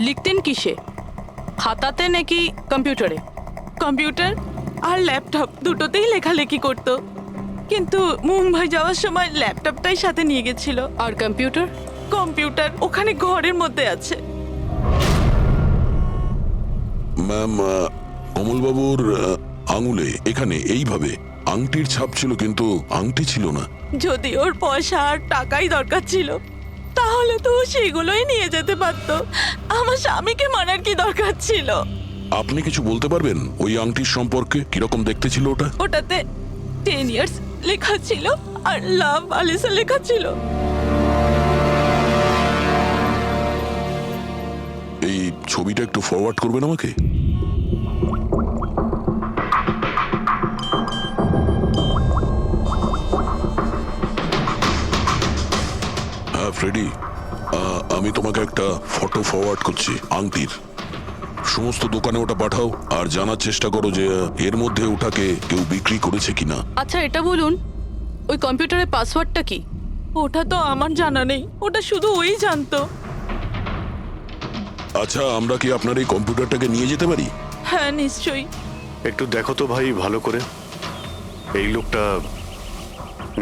লিখতেন কিসে, খাতাতে নাকি কম্পিউটারে? কম্পিউটার আর ল্যাপটপ দুটোতেই লেখালেখি করতো, কিন্তু মুম্বাই যাওয়ার সময় ল্যাপটপটাই সাথে নিয়ে গেছিল। আর কম্পিউটার? কম্পিউটার ওখানে ঘরের মধ্যে আছে। ম্যাম, কমলবাবুর আঙুলে এখানে এইভাবে আংটির ছাপ ছিল, কিন্তু আংটি ছিল না। যদি ওর পয়সা আর টাকাই দরকার ছিল তাহলে তো ও সেগুলোই নিয়ে যেতে পারতো। আমার স্বামীকে মারার কি দরকার ছিল? আপনি কিছু বলতে পারবেন ওই আংটির সম্পর্কে? কিরকম দেখতে ছিল ওটা? ওটাতে 10 ইয়ার্স লেখা ছিল আর লাভ আলিসা লেখা ছিল। এই ছবিটা একটু ফরওয়ার্ড করবেন আমাকে? হ্যাঁ ফ্রেডি, আমি তোমাকে একটা ফটো ফরওয়ার্ড করছি আংটির। সমস্ত দোকানে ওটা পাঠাও আর জানার চেষ্টা করো যে এর মধ্যে ওটাকে কেউ বিক্রি করেছে কিনা। আচ্ছা এটা বলুন, ওই কম্পিউটারের পাসওয়ার্ডটা কি? ওটা তো আমার জানা নেই, ওটা শুধু ওই জানতো। আচ্ছা, আমরা কি আপনার এই কম্পিউটারটাকে নিয়ে যেতে পারি? হ্যাঁ নিশ্চয়ই। একটু দেখো তো ভাই ভালো করে, এই লোকটা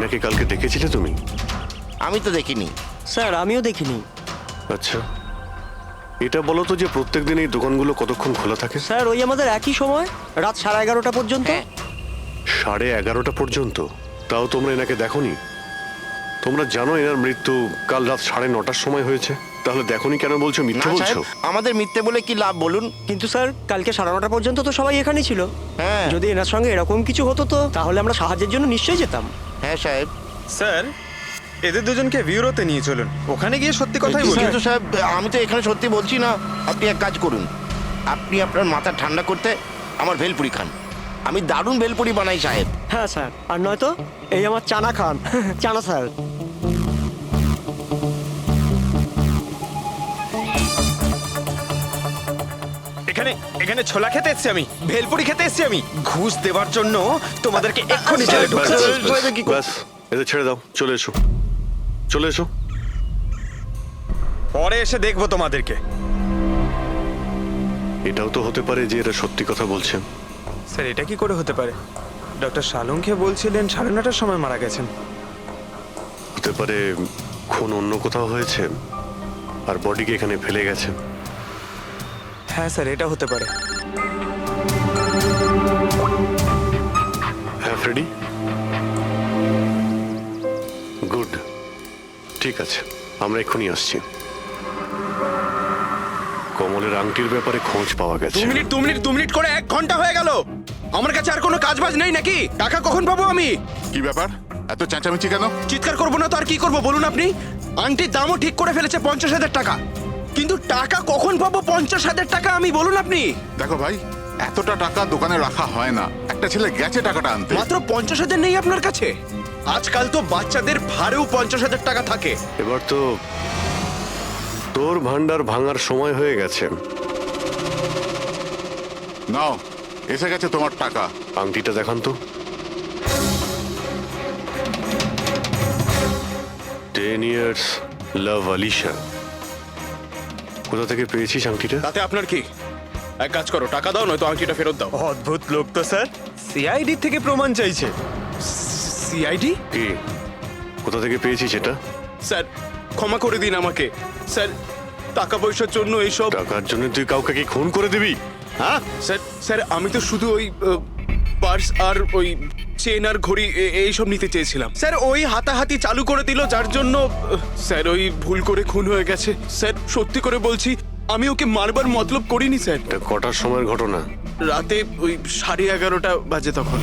নাকি কালকে দেখেছিলে তুমি? আমি তো দেখিনি স্যার, আমিও দেখিনি। আচ্ছা, এটা বলো তো যে প্রত্যেকদিন এই দোকানগুলো কতক্ষণ খোলা থাকে? স্যার ওই আমাদের একই সময়, রাত 11:30 পর্যন্ত। 11:30 পর্যন্ত? তাও তোমরা এনাকে দেখোনি? তোমরা জানো এনার মৃত্যু কাল রাত 9:30টার সময় হয়েছে, তাহলে দেখোনি কেন বলছো? মিথ্যে বলছো। আমাদের মিথ্যে বলে কি লাভ বলুন? কিন্তু স্যার কালকে 9:30 পর্যন্ত তো সবাই এখানেই ছিল। হ্যাঁ, যদি এনার সঙ্গে এরকম কিছু হতো তো তাহলে আমরা সাহায্যের জন্য নিশ্চয়ই যেতাম। হ্যাঁ সাহেব। স্যার, এদের দুজনকে ব্যুরোতে নিয়ে চলুন, ওখানে গিয়ে সত্যি কথাই বলুন। কিন্তু সাহেব, আমি তো এখানে সত্যি বলছি না। আপনি এক কাজ করুন, আপনি আপনার মাথা ঠান্ডা করতে আমার ভেলপুরি খান। আমি দারুণ ভেলপুরি বানাই সাহেব। হ্যাঁ স্যার, আর নয়তো এই আমার চানা খান। চানা স্যার। এখানে এখানে ছোলা খেতে এসেছি আমি, ভেলপুরি খেতে এসেছি আমি। ঘুষ দেওয়ার জন্য তোমাদেরকে এক্ষুনি জেলে ঢুকাতে হবে। ব্যাস, এদের ছেড়ে দাও, চলে এসো, চলে এসো। পরে এসে দেখবো তোমাদেরকে। এটাও তো হতে পারে যে এরা সত্যি কথা বলছেন। স্যার, এটা কি করে হতে পারে? ডক্টর শালুংকে বলছিলেন 9:30টার সময় মারা গেছেন। হতে পারে খুন অন্য কোথাও হয়েছে আর বডিকে এখানে ফেলে গেছে। হ্যাঁ স্যার, এটা হতে পারে। হ্যাঁ ফ্রেডি, গুড, ঠিক আছে, আমরা এক্ষুনি আসছি। কমলের আংটির ব্যাপারে খোঁজ পাওয়া গেছে। 2 মিনিট করে 1 ঘন্টা হয়ে গেল। আমার কাছে আর কোনো কাজবাজ নেই নাকি? টাকা কখন পাবো আমি? কি ব্যাপার, এত চেঁচামেচি কেন? চিৎকার করবো না তো আর কি করবো বলুন আপনি? আংটির দামও ঠিক করে ফেলেছে 50,000 টাকা, কিন্তু টাকা কখন পাবো 50,000 টাকা আমি, বলুন আপনি? দেখো ভাই, এতটা টাকা দোকানে রাখা হয় না। একটা ছেলে গেছে টাকাটা আনতে। মাত্র 50,000 নেই আপনার কাছে? আজকাল তো বাচ্চাদের ভাড়েও 50,000 টাকা থাকে। এবার তো তোর ভান্ডার ভাঙার সময় হয়ে গেছে। নাও, এসে গেছে তোমার টাকা। আংটিটা দেখান তো। 10 years লাভ আলিশা। কোথা থেকে পেয়েছিস আংটিটা? তাতে আপনার কি? এক কাজ করো, টাকা দাও, নয়তো আংটিটা ফেরত দাও। অদ্ভুত লোক তো স্যার, সিআইডি থেকে প্রমাণ চাইছে। সিআইডি? কি, কোথা থেকে পেয়েছিস এটা? স্যার ক্ষমা করে দিন আমাকে। স্যার টাকা পয়সার জন্য এইসব। টাকার জন্য তুই কাউকে কি খুন করে দিবি? হ্যাঁ স্যার, স্যার আমি তো শুধু ওই পার্স আর ওই চেন আর ঘড়ি এইসব নিতে চেয়েছিলাম। স্যার ওই হাতাহাতি চালু করে দিল, যার জন্য স্যার ওই ভুল করে খুন হয়ে গেছে। স্যার সত্যি করে বলছি, আমি ওকে মারবার মতলব করিনি স্যার। এটা কটার সময়ের ঘটনা? রাতে ওই 11:30 বাজে তখন।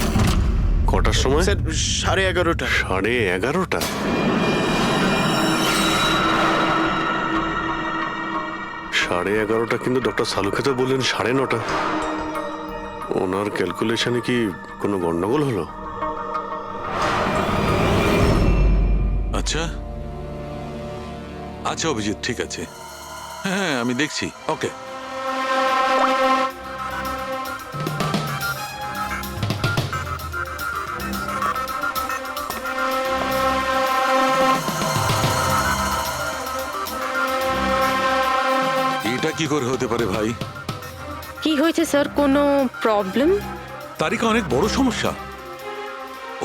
কটার সময়? স্যার 11:30। 11:30? সাড়ে 11:30 কিন্তু ডক্টর সালুকে তো বললেন 9:30। ওনার ক্যালকুলেশনে কি কোনো গন্ডগোল হলো? আচ্ছা আচ্ছা অভিজিৎ, ঠিক আছে, হ্যাঁ আমি দেখছি। ওকে, এটা কি করে হতে পারে ভাই? কি হয়েছে স্যার, কোনো প্রবলেম? তারিকা অনেক বড় সমস্যা।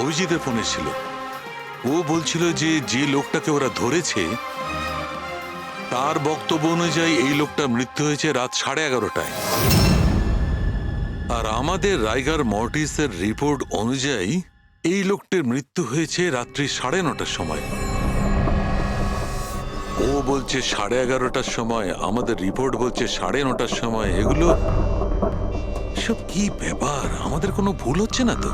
অভিজিতের ফোন এসেছিল, ও বলছিল যে যে লোকটাকে ওরা ধরেছে তার বক্তব্য অনুযায়ী এই লোকটার মৃত্যু হয়েছে রাত 11:30টায়, আর আমাদের রাইগার মর্টিসের রিপোর্ট অনুযায়ী এই লোকটির মৃত্যু হয়েছে রাত্রি 9:30টার সময়। ও বলছে 11:30টার সময়, আমাদের রিপোর্ট বলছে 9:30টার সময়। এগুলো সব কি ব্যাপার? আমাদের কোনো ভুল হচ্ছে না তো?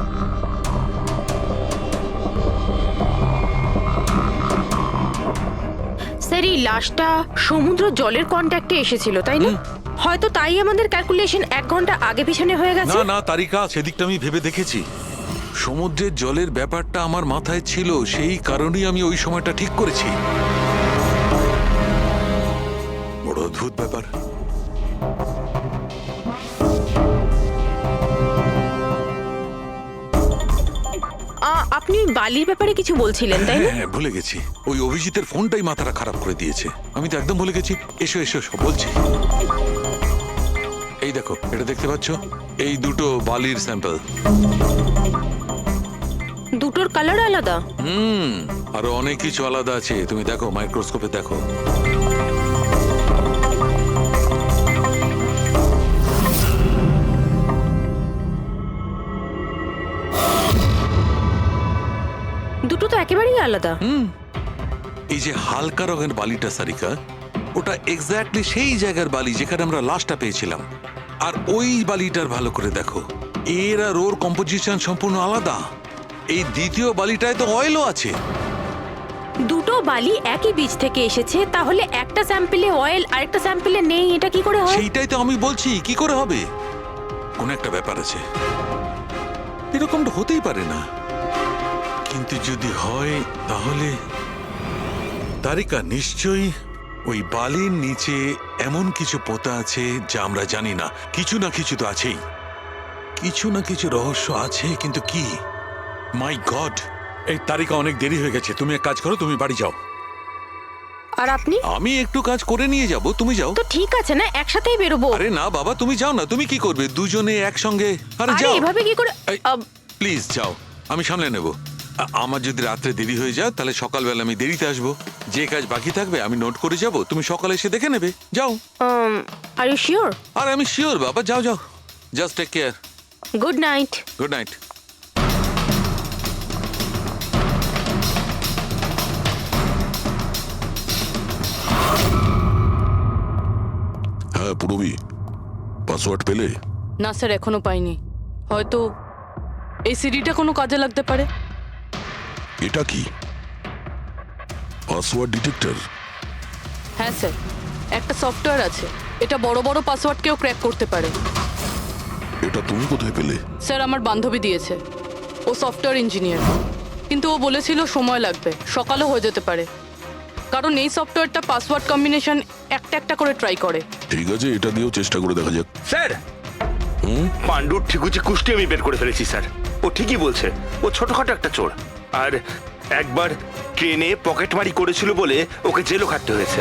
স্যার এই লাশটা সমুদ্র জলের কন্ট্যাক্টে এসেছিল, তাই না? হয়তো তাই আমাদের ক্যালকুলেশন 1 ঘন্টা আগে পিছনে হয়ে গেছে। না না তারিকা, সেদিকটা আমি ভেবে দেখেছি। সমুদ্রের জলের ব্যাপারটা আমার মাথায় ছিল, সেই কারণেই আমি ওই সময়টা ঠিক করেছি। বড় অদ্ভুত ব্যাপার। আপনি বালির ব্যাপারে কিছু বলছিলেন, তাই না? হ্যাঁ, ভুলে গেছি। ওই অভিজিতের ফোনটাই মাথাটা খারাপ করে দিয়েছে। আমি তো একদম ভুলে গেছি। এসো এসো, সব বলছি। এই দেখো, এটা দেখতে পাচ্ছ? এই দুটো বালির স্যাম্পল। দুটোর কালার আলাদা। আরো অনেক কিছু আলাদা আছে, তুমি দেখো, মাইক্রোস্কোপে দেখো। দুটো তো একেবারেই আলাদা। এই যে হালকা রঙের বালিটা সারিকা, ওটা এক্স্যাক্টলি সেই জায়গার বালি যেখানে আমরা লাশটা পেয়েছিলাম। আর ওই বালিটার ভালো করে দেখো, এর আর ওর কম্পোজিশন সম্পূর্ণ আলাদা। এই দ্বিতীয় বালিটায় তো অয়েলও আছে। দুটো বালি একই বীজ থেকে এসেছে, তাহলে একটা স্যাম্পলে অয়েল আর একটা স্যাম্পলে নেই, এটা কি করে হয়? সেইটাই তো আমি বলছি, কি করে হবে? কোন একটা ব্যাপার আছে, এরকমটা হতেই পারে না। কিন্তু যদি হয় তাহলে তারিকা নিশ্চয়ই ওই বালির নিচে এমন কিছু পোতা আছে যা আমরা জানি না। কিছু না কিছু তো আছেই, কিছু না কিছু রহস্য আছে, কিন্তু কি? মাই গড, এই তারিকা অনেক দেরি হয়ে গেছে। তুমি এক কাজ করো, তুমি বাড়ি যাও। আর আপনি? আমি একটু কাজ করে নিয়ে যাব, তুমি যাও। তো ঠিক আছে না, একসাথেই বেরোবো। আরে না বাবা, তুমি যাও না। তুমি কি করবে দুজনে একসঙ্গে? আরে যাও। এভাবে কি করে? প্লিজ যাও, আমি সামলে নেব। আমার যদি রাত্রে দেরি হয়ে যায় তাহলে সকালবেলা আমি দেরিতে আসবো। যে কাজ বাকি থাকবে আমি নোট করে যাব, তুমি সকালে এসে দেখে নেবে। যাও। Are you sure? আর আমি শিওর বাবা, যাও যাও, just take care. Good night. Good night. হ্যাঁ পুরবি, পাসওয়ার্ড পেলে? না স্যার, এখনো পাইনি। হয়তো এই সিডিটা কোনো কাজে লাগতে পারে। এটা কি পাসওয়ার্ড ডিটেক্টর? হ্যাঁ স্যার, একটা সফটওয়্যার আছে, এটা বড় বড় পাসওয়ার্ডকেও ক্র্যাক করতে পারে। এটা তুমি কোথায় পেলে? স্যার, আমার বান্ধবী দিয়েছে। ও সফটওয়্যার ইঞ্জিনিয়ার, কিন্তু ও বলেছিল সময় লাগবে, সকালও হয়ে যেতে পারে, কারণ এই সফটওয়্যারটা পাসওয়ার্ড কম্বিনেশন একটা একটা করে ট্রাই করে। ঠিক আছে, এটা দিয়েও চেষ্টা করে দেখা যাক। স্যার, পাণ্ডুর ঠিকুচি কুষ্টি আমি বের করে ফেলেছি স্যার। ও ঠিকই বলছে, ও ছোটখাটো একটা চোর। আর একবার ট্রেনে পকেটমারি করেছিল বলে ওকে জেলও খাটতে হয়েছে।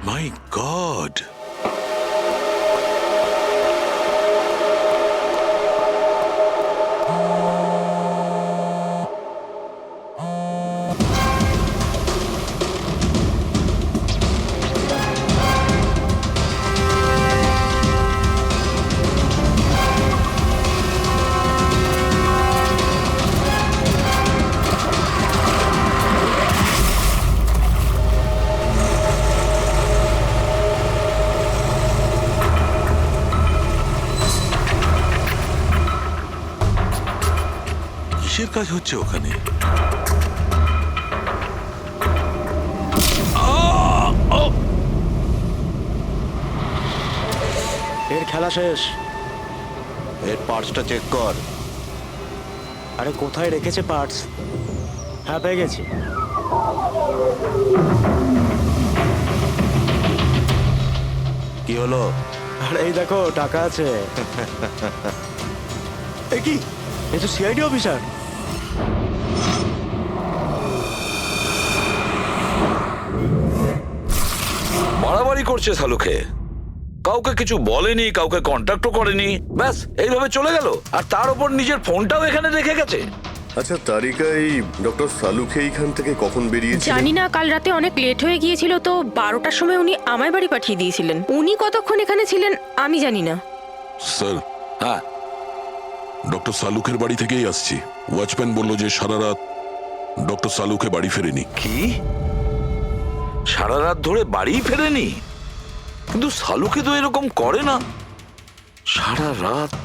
মাই গড, কিসের কাজ হচ্ছে ওখানে? এর খেলা শেষ। এর পার্টসটা চেক কর। আরে কোথায় রেখেছে পার্টস? হ্যাঁ, পেয়ে গেছি। কি হলো? আরে এই দেখো, টাকা আছে। এ কি, এ তো সিআইডি অফিসার। বাড়াবাড়ি করছে সালুকে, কাউকে কিছু বলেনি, কাউকে কন্ট্যাক্টও করেনি, ব্যাস এইভাবে চলে গেল। আর তার উপর নিজের ফোনটাও এখানে রেখে গেছে। আচ্ছা তারিকা, এই ডক্টর সালুকে এইখান থেকে কখন বেরিয়েছে? জানি না, কাল রাতে অনেক লেট হয়ে গিয়েছিল তো 12টার সময় উনি আমায় বাড়ি পাঠিয়ে দিয়েছিলেন। উনি কতক্ষণ এখানে ছিলেন আমি জানি না। স্যার, হ্যাঁ, ডক্টর সালুকের বাড়ি থেকেই আসছি। ওয়াচম্যান বলল যে সারা রাত ডক্টর সালুকে বাড়ি ফেরেনি। কি সারা রাত ধরে বাড়ি ফেরেনি? কিন্তু সালুকে তো এরকম করে না, সারা রাত।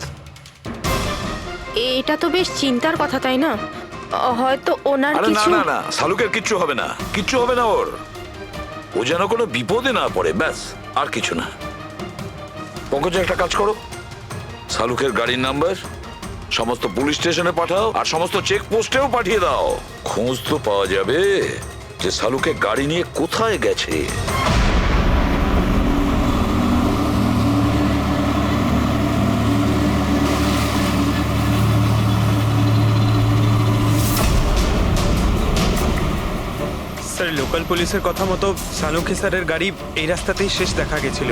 এটা তো বেশ চিন্তার কথা, তাই না? হয়তো ওনার আরে না কিছু। না না, সালুকের কিচ্ছু হবে না, কিচ্ছু হবে না ওর। ও যেন কোনো বিপদে না পড়ে, ব্যাস, আর কিছু না। পঙ্কজ, একটা কাজ করো, সালুকের গাড়ির নাম্বার সমস্ত পুলিশ স্টেশনে পাঠাও, আর সমস্ত চেক পোস্টেও পাঠিয়ে দাও। খোঁজ তো পাওয়া যাবে যে সালুকে গাড়ি নিয়ে কোথায় গেছে। স্যার, লোকাল পুলিশের কথা মতো সালুকে স্যারের গাড়ি এই রাস্তাতেই শেষ দেখা গেছিল।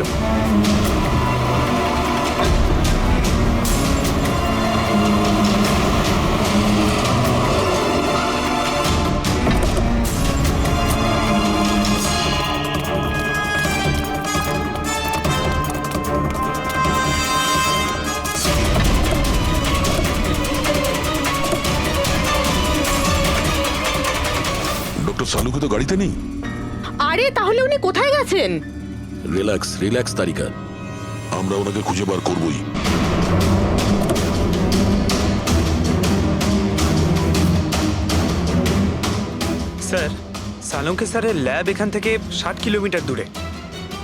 ডক্টর সালুকে তো গাড়িতে নেই। আরে তাহলে উনি কোথায় গেছেন? রিল্যাক্স রিল্যাক্স তারিকা, আমরা ওনাকে খুঁজে বার করবই। স্যার, সালুকে স্যারের ল্যাব এখান থেকে 60 কিলোমিটার দূরে।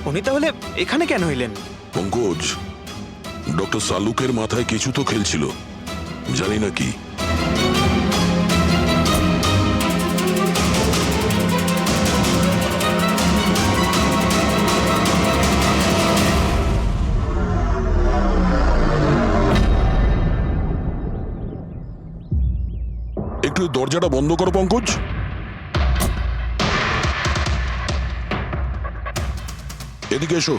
উনি তাহলে এখানে কেন এলেন? পঙ্কজ, ডক্টর সালুকের মাথায় কিছু তো খেলছিল, জানি না কি। একটু দরজাটা বন্ধ করো পঙ্কজ। এদিকে এসো।